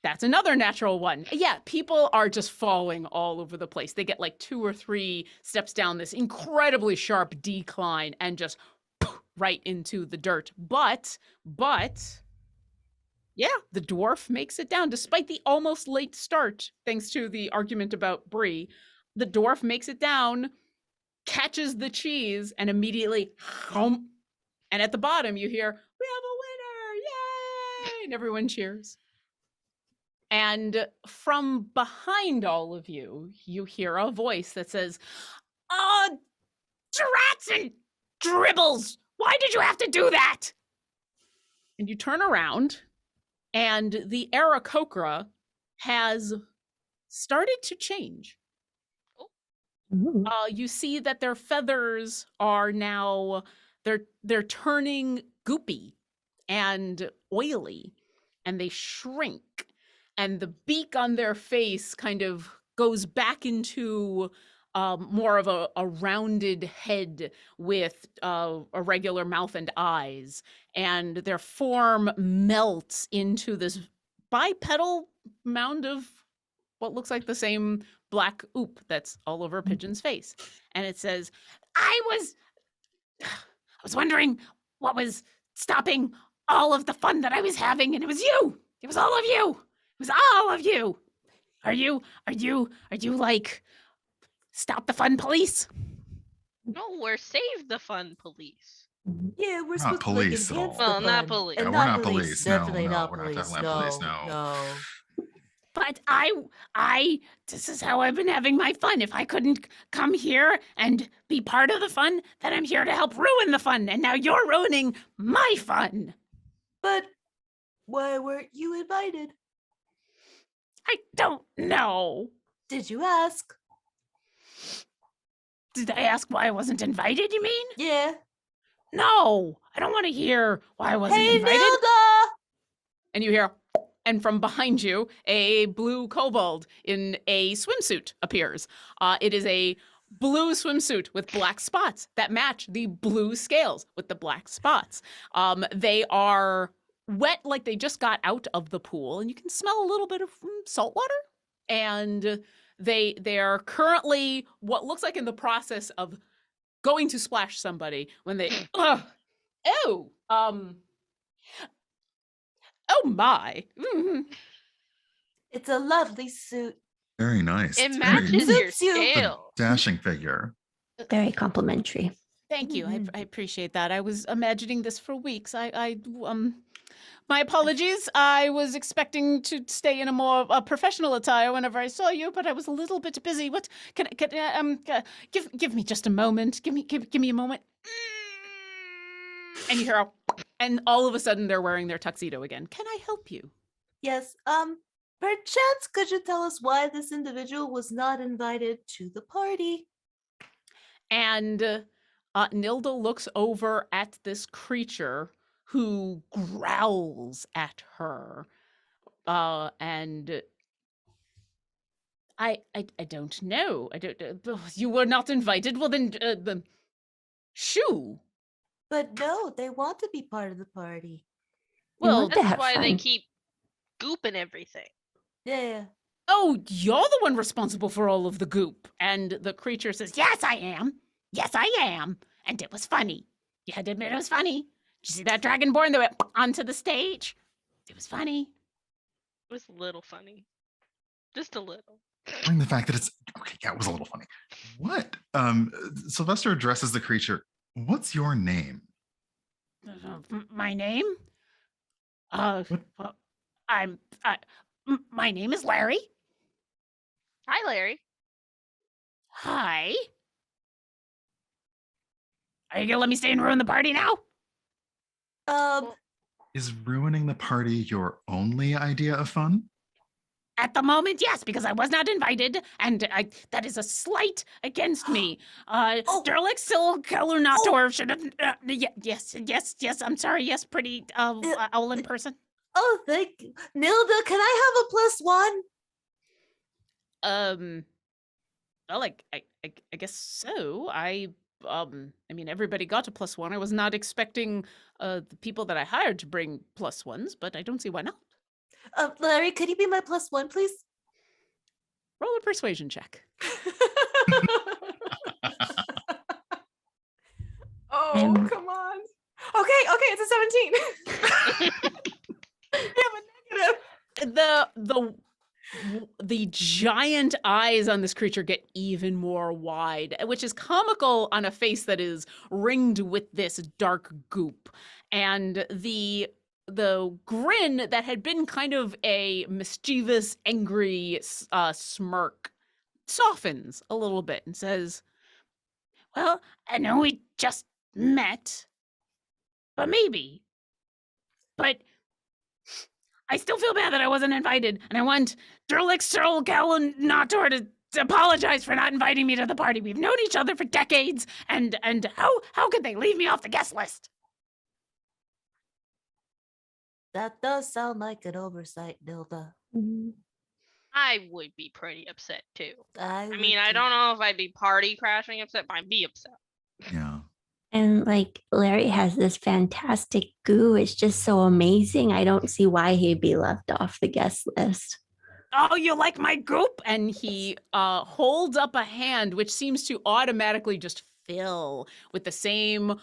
That's another natural 1. Yeah, people are just falling all over the place. They get like 2 or 3 steps down this incredibly sharp decline and just right into the dirt. But yeah, the dwarf makes it down despite the almost late start, thanks to the argument about Bree. The dwarf makes it down, catches the cheese, and immediately and at the bottom you hear, "We have a winner! Yay!" And everyone cheers. And from behind all of you, you hear a voice that says, "Oh, drats and dribbles! Why did you have to do that?" And you turn around, and the Aarakocra has started to change. Ooh. You see that their feathers are now, they're turning goopy and oily, and they shrink. And the beak on their face kind of goes back into more of a rounded head with a regular mouth and eyes. And their form melts into this bipedal mound of what looks like the same black oop that's all over Pigeon's face. And it says, I was wondering what was stopping all of the fun that I was having, and it was you. It was all of you. It was all of you. Are you like stop the fun police? No, we're save the fun police. Yeah, we're Not supposed to like, police at all. enhance the Well, not fun. police. And Yeah, we're not police. police. No, Definitely no, not we're not police. definitely not police, no. But I this is how I've been having my fun. If I couldn't come here and be part of the fun, then I'm here to help ruin the fun. And now you're ruining my fun. But why weren't you invited? I don't know. Did you ask? Did I ask why I wasn't invited, you mean? Yeah. No, I don't want to hear why I wasn't Hey, invited. Nilda! And you hear, and from behind you, a blue kobold in a swimsuit appears. It is a blue swimsuit with black spots that match the blue scales with the black spots. They are wet like they just got out of the pool, and you can smell a little bit of salt water. And they are currently what looks like in the process of going to splash somebody when they oh my. It's a lovely suit. Very nice. It Very matches Suits your you. scale. dashing figure. Very complimentary. Thank you. Mhm. I appreciate that. I was imagining this for weeks. My apologies. I was expecting to stay in a more professional attire whenever I saw you, but I was a little bit busy. What give me just a moment. Give me a moment. And you hear, and all of a sudden they're wearing their tuxedo again. Can I help you? Yes. Perchance could you tell us why this individual was not invited to the party? And Nilda looks over at this creature who growls at her. And I don't know. I don't. You were not invited. Well, then, shoo. But no, they want to be part of the party. We Well, want to That's have why they fun. keep gooping everything. Yeah. oh, you're the one responsible for all of the goop. And the creature says, Yes, I am. Yes, I am. And it was funny. You had to admit it was funny. Did you see that dragonborn that went onto the stage? It was funny. It was a little funny. Just a little. And the fact that it's okay, yeah, it was a little funny. What? Sylvester addresses the creature. What's your name? My name? What? Well, my name is Larry. Hi, Larry. Hi. Are you gonna let me stay and ruin the party now? Um, Is ruining the party your only idea of fun? At the moment, yes, because I was not invited, and that is a slight against me. Derlick Silgalunator should have. Yes. I'm sorry. Yes, pretty owlin person. Oh, thank you. Nilda, can I have a +1? Well, I guess so. I mean, everybody got a +1. I was not expecting the people that I hired to bring +1s, but I don't see why not. Larry, could you be my +1, please? Roll a persuasion check. Oh, come on. Okay, it's a 17. Damn, a negative. The giant eyes on this creature get even more wide, which is comical on a face that is ringed with this dark goop. And the grin that had been kind of a mischievous, angry smirk softens a little bit and says, Well, I know we just met, but maybe. But I still feel bad that I wasn't invited, and I want Derlick Silgalunator to apologize for not inviting me to the party. We've known each other for decades, and how could they leave me off the guest list? That does sound like an oversight, Nilda. Mhm. I would be pretty upset too. I I mean, I don't know if I'd be party crashing upset, but I'd be upset. Yeah. And like Larry has this fantastic goo. It's just so amazing. I don't see why he'd be left off the guest list. "Oh, you like my goop?" And he holds up a hand, which seems to automatically just fill with the same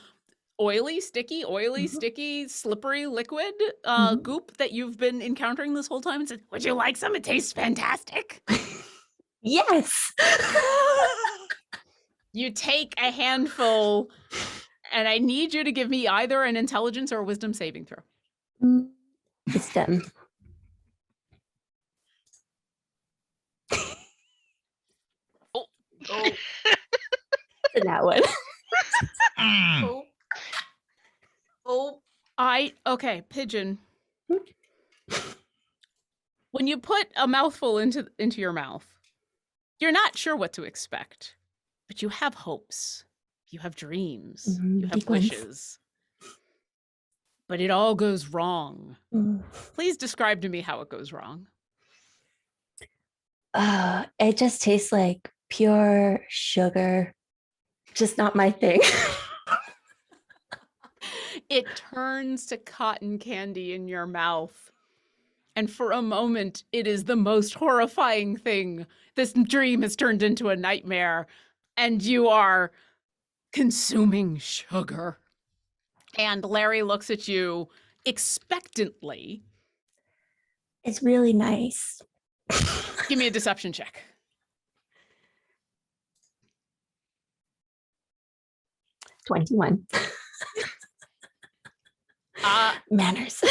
oily, sticky, slippery liquid Mhm. goop that you've been encountering this whole time, and says, Would you like some? It tastes fantastic. Yes. "You take a handful, and I need you to give me either an intelligence or a wisdom saving throw." Wisdom. Oh. To that one. Mm. Okay, Pigeon. When you put a mouthful into your mouth, you're not sure what to expect, but you have hopes, you have dreams, you have Big ones. wishes. But it all goes wrong. Mm. Please describe to me how it goes wrong. It just tastes like pure sugar. Just not my thing. It turns to cotton candy in your mouth. And for a moment, it is the most horrifying thing. This dream has turned into a nightmare, and you are consuming sugar. And Larry looks at you expectantly. It's really nice. Give me a deception check. 21. Manners.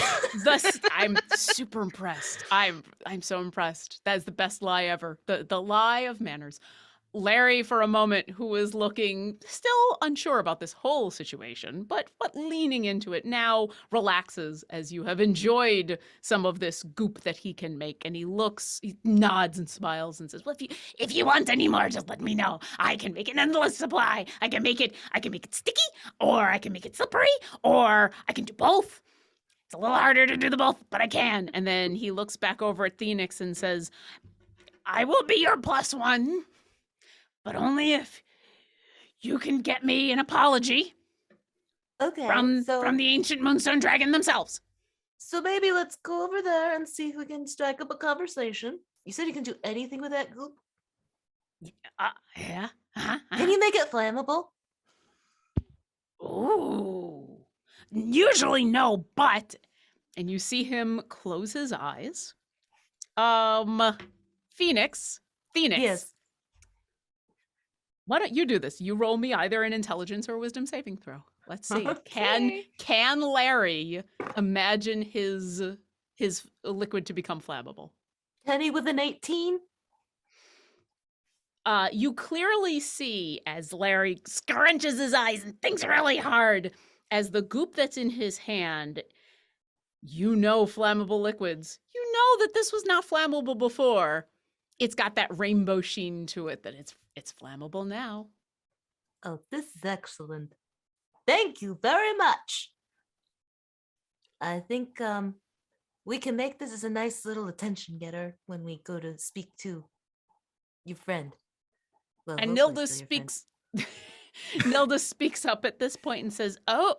I'm super impressed. I'm so impressed. That is the best lie ever. The lie of manners. Larry, for a moment, who was looking still unsure about this whole situation, but leaning into it now, relaxes as you have enjoyed some of this goop that he can make. And he nods and smiles and says, "Well, If you want any more, just let me know. I can make an endless supply. I can make it sticky, or I can make it slippery, or I can do both. It's a little harder to do the both, but I can." And then he looks back over at Phoenix and says, I will be your +1, but only if you can get me an apology Okay. from so the ancient Moonstone dragon themselves. so maybe let's go over there and see if we can strike up a conversation. You said you can do anything with that goop. Yeah. Can you make it flammable? Ooh. Usually no, but and you see him close his eyes. Phoenix. Yes. Why don't you do this? You roll me either an intelligence or a wisdom saving throw. Let's see. Okay. Can Larry imagine his liquid to become flammable? Kenny with an 18. You clearly see as Larry scrunches his eyes and thinks really hard as the goop that's in his hand, flammable liquids, know that this was not flammable before. It's got that rainbow sheen to it that it's flammable now. Oh, this is excellent. Thank you very much. I think we can make this as a nice little attention getter when we go to speak to your friend. Well, And hopefully Nilda still your friend. speaks Nilda speaks up at this point and says, "Oh,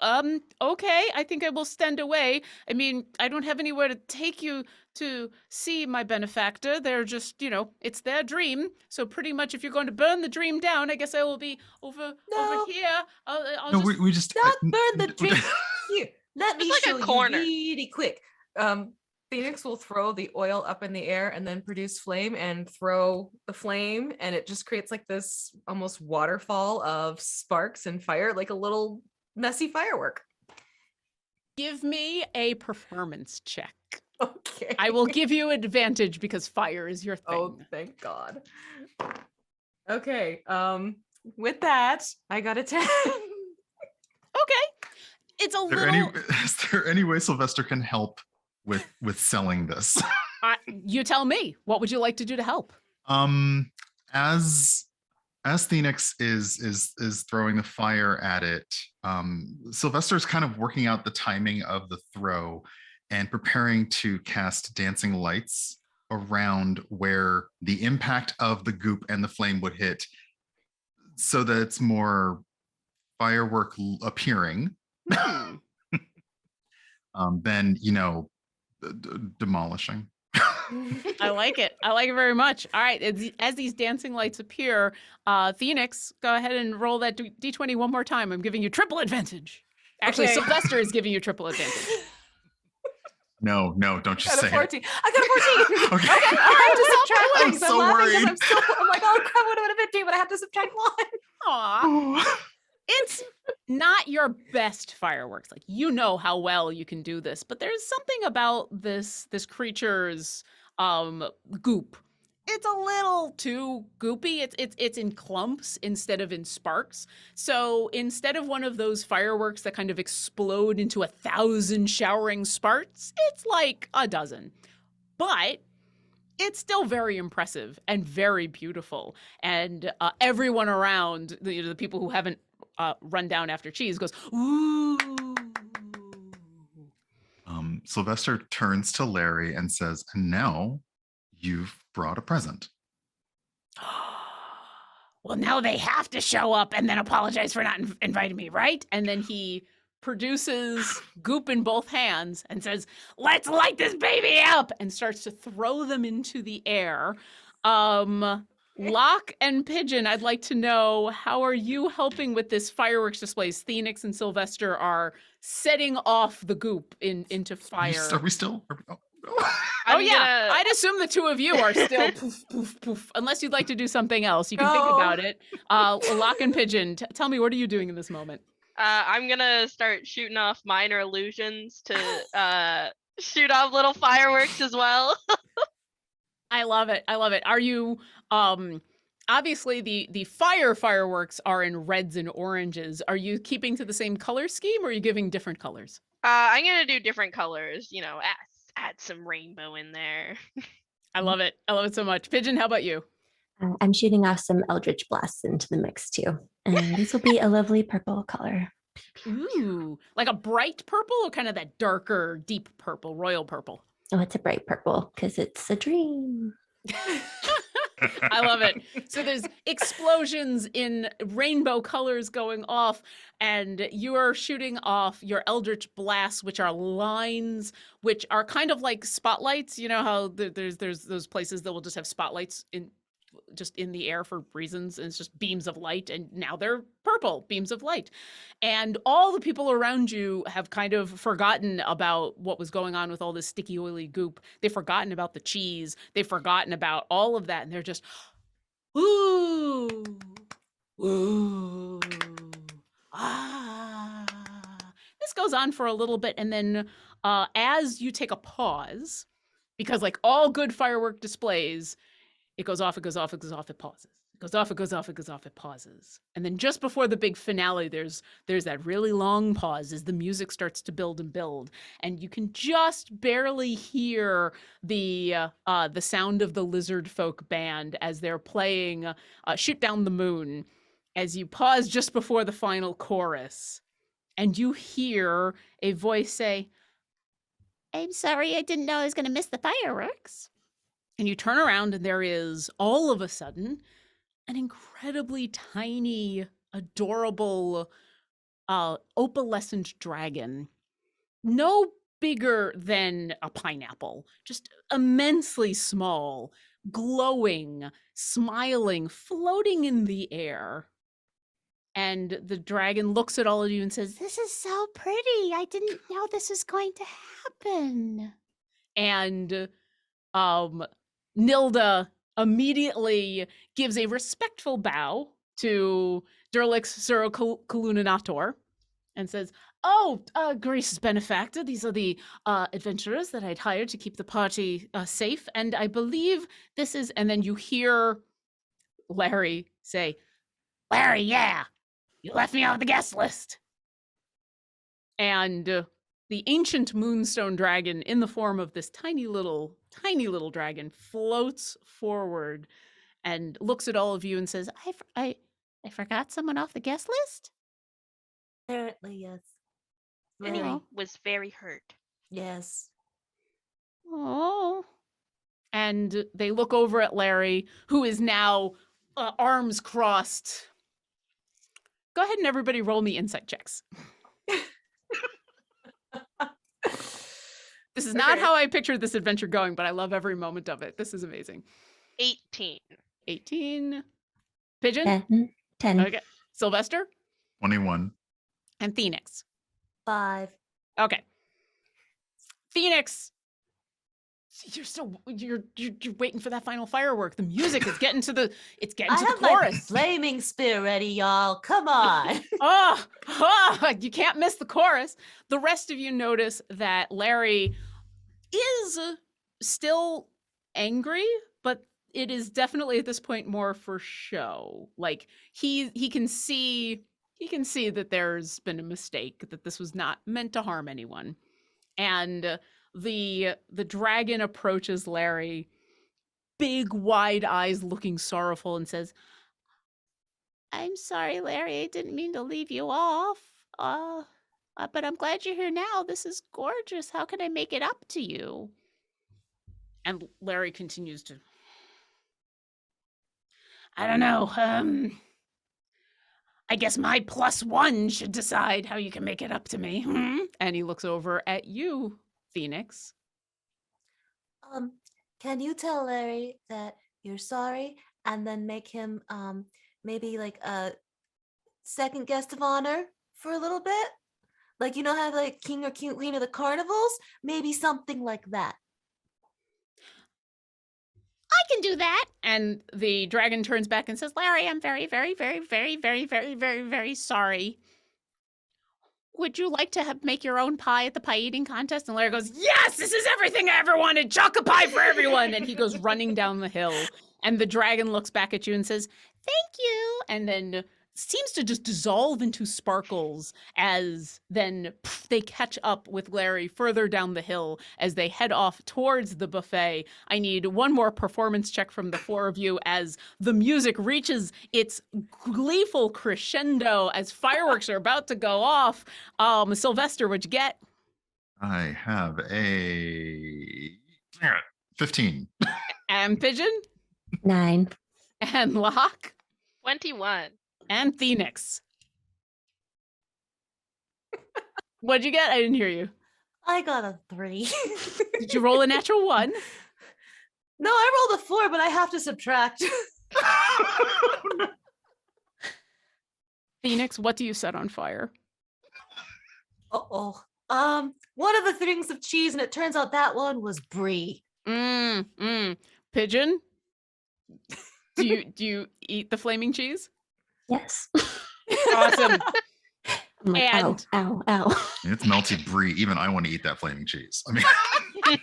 okay, I think I will stand away. I mean, I don't have anywhere to take you to see my benefactor. They're just, it's their dream. So pretty much if you're going to burn the dream down, I guess I will be over No. here. I'll No, just we just Not burn the dream. Here, let me It's like a show you corner. really quick. Phoenix will throw the oil up in the air and then produce flame and throw the flame, and it just creates like this almost waterfall of sparks and fire, like a little messy firework. give me a performance check. Okay. I will give you advantage because fire is your thing. Oh, thank God. Okay. With that, I got a 10. Okay. It's a Is there little is there any way Sylvester can help with selling this? you tell me. What would you like to do to help? As Phoenix is throwing the fire at it, Sylvester's kind of working out the timing of the throw and preparing to cast dancing lights around where the impact of the goop and the flame would hit, so that it's more firework appearing than demolishing. I like it. I like it very much. All right. As these dancing lights appear, Phoenix, go ahead and roll that D20 one more time. I'm giving you triple advantage. Actually, Okay. Sylvester is giving you triple advantage. No, don't you I got say a 14. it. I got a 14. Okay. Okay, I have to subtract I'm things. so I'm laughing because worried. I'm like, oh crap, what would have been 15, but I have to subtract 1. Aw. It's not your best fireworks. Like, you know how well you can do this, but there's something about this creature's goop. It's a little too goopy. It's in clumps instead of in sparks. So instead of one of those fireworks that kind of explode into 1,000 showering sparks, it's like a dozen. But it's still very impressive and very beautiful. And everyone around, the people who haven't run down after cheese, goes, ooh. Sylvester turns to Larry and says, "And now you've brought a present." Well, now they have to show up and then apologize for not inviting me, right? And then he produces goop in both hands and says, Let's light this baby up. and starts to throw them into the air. Locke and Pigeon, I'd like to know, how are you helping with this fireworks displays? Phoenix and Sylvester are setting off the goop into fire. Are we still? Oh I'm yeah, gonna- I'd assume the two of you are still poof, poof, poof. Unless you'd like to do something else, you can think No. about it. Locke and Pigeon, tell me, what are you doing in this moment? I'm gonna start shooting off minor illusions to shoot off little fireworks as well. I love it. I love it. Are you obviously the fireworks are in reds and oranges. Are you keeping to the same color scheme, or are you giving different colors? I'm gonna do different colors. Add some rainbow in there. I love it. I love it so much. Pigeon, how about you? I'm shooting off some Eldritch Blasts into the mix too. And this will be a lovely purple color. Ooh, like a bright purple, or kind of that darker, deep purple, royal purple? Oh, it's a bright purple because it's a dream. I love it. So there's explosions in rainbow colors going off, and you are shooting off your Eldritch Blasts, which are lines, which are kind of like spotlights. You know how there's those places that will just have spotlights in the air for reasons, and it's just beams of light, and now they're purple beams of light. And all the people around you have kind of forgotten about what was going on with all this sticky, oily goop. They've forgotten about the cheese. They've forgotten about all of that, and they're just, ooh, ooh, ah. This goes on for a little bit, and then as you take a pause, because like all good firework displays, it goes off, it goes off, it goes off, it pauses. It goes off, it goes off, it goes off, it pauses. And then just before the big finale, there's that really long pause as the music starts to build and build. And you can just barely hear the sound of the lizard folk band as they're playing Shoot Down the Moon, as you pause just before the final chorus. And you hear a voice say, I'm sorry, I didn't know I was going to miss the fireworks. and you turn around and there is all of a sudden an incredibly tiny, adorable, opalescent dragon. No bigger than a pineapple, just immensely small, glowing, smiling, floating in the air. And the dragon looks at all of you and says, This is so pretty. I didn't know this was going to happen. and Nilda immediately gives a respectful bow to Durlix Kaluninator and says, "Oh, Greece's benefactor, these are the adventurers that I'd hired to keep the party safe, and I believe this is..." And then you hear Larry say, Larry, yeah. You left me off the guest list. and the ancient Moonstone dragon, in the form of this tiny little dragon, floats forward and looks at all of you and says, I forgot someone off the guest list? Apparently, yes. And he Oh. was very hurt. Yes. Oh. and they look over at Larry, who is now arms crossed. Go ahead and everybody roll me insight checks. This is not Okay. how I pictured this adventure going, but I love every moment of it. This is amazing. 18. 18. Pigeon? 10. Okay. Sylvester? 21. And Phoenix. 5. Okay. Phoenix, you're waiting for that final firework. The music is getting to the I the have my chorus. flaming spear ready, y'all. Come on. You can't miss the chorus. The rest of you notice that Larry is still angry, but it is definitely at this point more for show. Like he can see that there's been a mistake, that this was not meant to harm anyone. And the dragon approaches Larry, big wide eyes looking sorrowful, and says, I'm sorry, Larry. I didn't mean to leave you off. But I'm glad you're here now. This is gorgeous. How can I make it up to you? and Larry continues to, I don't know. I guess my +1 should decide how you can make it up to me. and he looks over at you, Phoenix. Can you tell Larry that you're sorry and then make him maybe like a second guest of honor for a little bit? Like, you know how like king or queen of the carnivals? Maybe something like that. I can do that. And the dragon turns back and says, Larry, I'm very, very, very, very, very, very, very, very sorry. Would you like to make your own pie at the pie eating contest? And Larry goes, yes, this is everything I ever wanted. Chocolate pie for everyone. And he goes running down the hill. And the dragon looks back at you and says, thank you. and then seems to just dissolve into sparkles as then they catch up with Larry further down the hill as they head off towards the buffet. I need one more performance check from the four of you as the music reaches its gleeful crescendo as fireworks are about to go off. Sylvester, what'd you get? I have a 15. And Pigeon? 9. And Locke? 21. And Phoenix. What'd you get? I didn't hear you. I got a 3. Did you roll a natural 1? No, I rolled a 4, but I have to subtract. Phoenix, what do you set on fire? Uh-oh. One of the things of cheese, and it turns out that one was brie. Pigeon? Do you eat the flaming cheese? Yes. Awesome. I'm like, And- ow, ow, ow. It's melty brie. Even I want to eat that flaming cheese. I mean,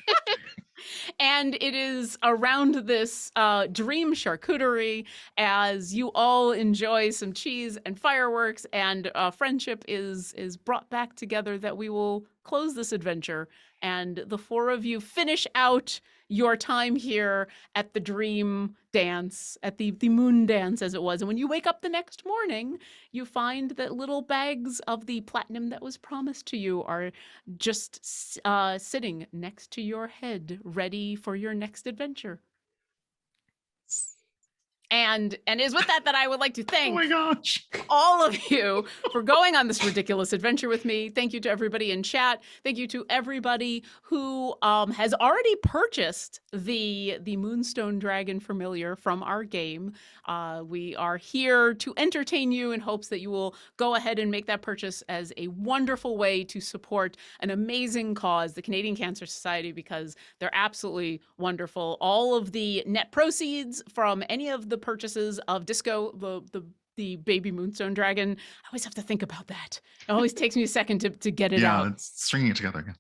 And it is around this dream charcuterie as you all enjoy some cheese and fireworks, and friendship is brought back together, that we will close this adventure. And the four of you finish out your time here at the dream dance, at the moon dance as it was. And when you wake up the next morning, you find that little bags of the platinum that was promised to you are just sitting next to your head, ready for your next adventure. And it is with that I would like to Oh thank my gosh. all of you for going on this ridiculous adventure with me. Thank you to everybody in chat. Thank you to everybody who has already purchased the Moonstone Dragon Familiar from our game. We are here to entertain you in hopes that you will go ahead and make that purchase as a wonderful way to support an amazing cause, the Canadian Cancer Society, because they're absolutely wonderful. All of the net proceeds from any of the purchases of Disco, the baby Moonstone Dragon, I always have to think about that. It always takes me a second to get it out. Yeah, it's stringing it together again.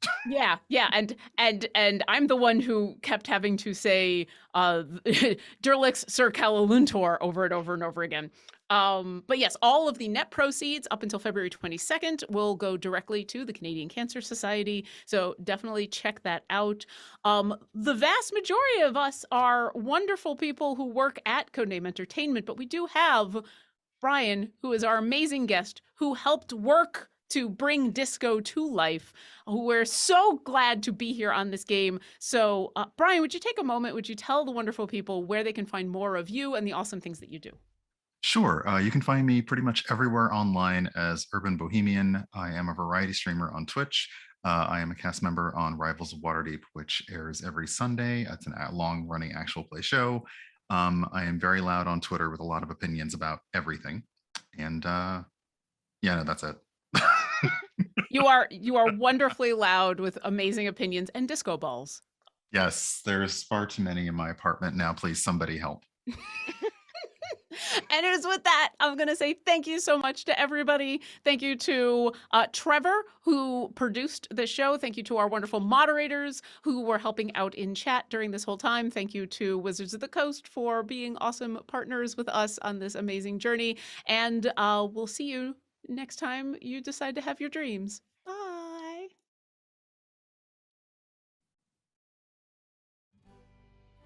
Yeah, and I'm the one who kept having to say Durlix Sir Calaluntor over and over and over again. But yes, all of the net proceeds up until February 22nd will go directly to the Canadian Cancer Society. So definitely check that out. The vast majority of us are wonderful people who work at Codename Entertainment, but we do have Brian, who is our amazing guest, who helped work to bring Disco to life, who we're so glad to be here on this game. So, Brian, would you take a moment? Would you tell the wonderful people where they can find more of you and the awesome things that you do? Sure. You can find me pretty much everywhere online as Urban Bohemian. I am a variety streamer on Twitch. I am a cast member on Rivals of Waterdeep, which airs every Sunday. It's a long-running actual play show. I am very loud on Twitter with a lot of opinions about everything. And yeah, no, that's it. You are wonderfully loud with amazing opinions and disco balls. Yes, there's far too many in my apartment now. Please, somebody help. And it is with that, I'm going to say thank you so much to everybody. Thank you to Trevor, who produced the show. Thank you to our wonderful moderators who were helping out in chat during this whole time. Thank you to Wizards of the Coast for being awesome partners with us on this amazing journey. And we'll see you next time you decide to have your dreams. Bye.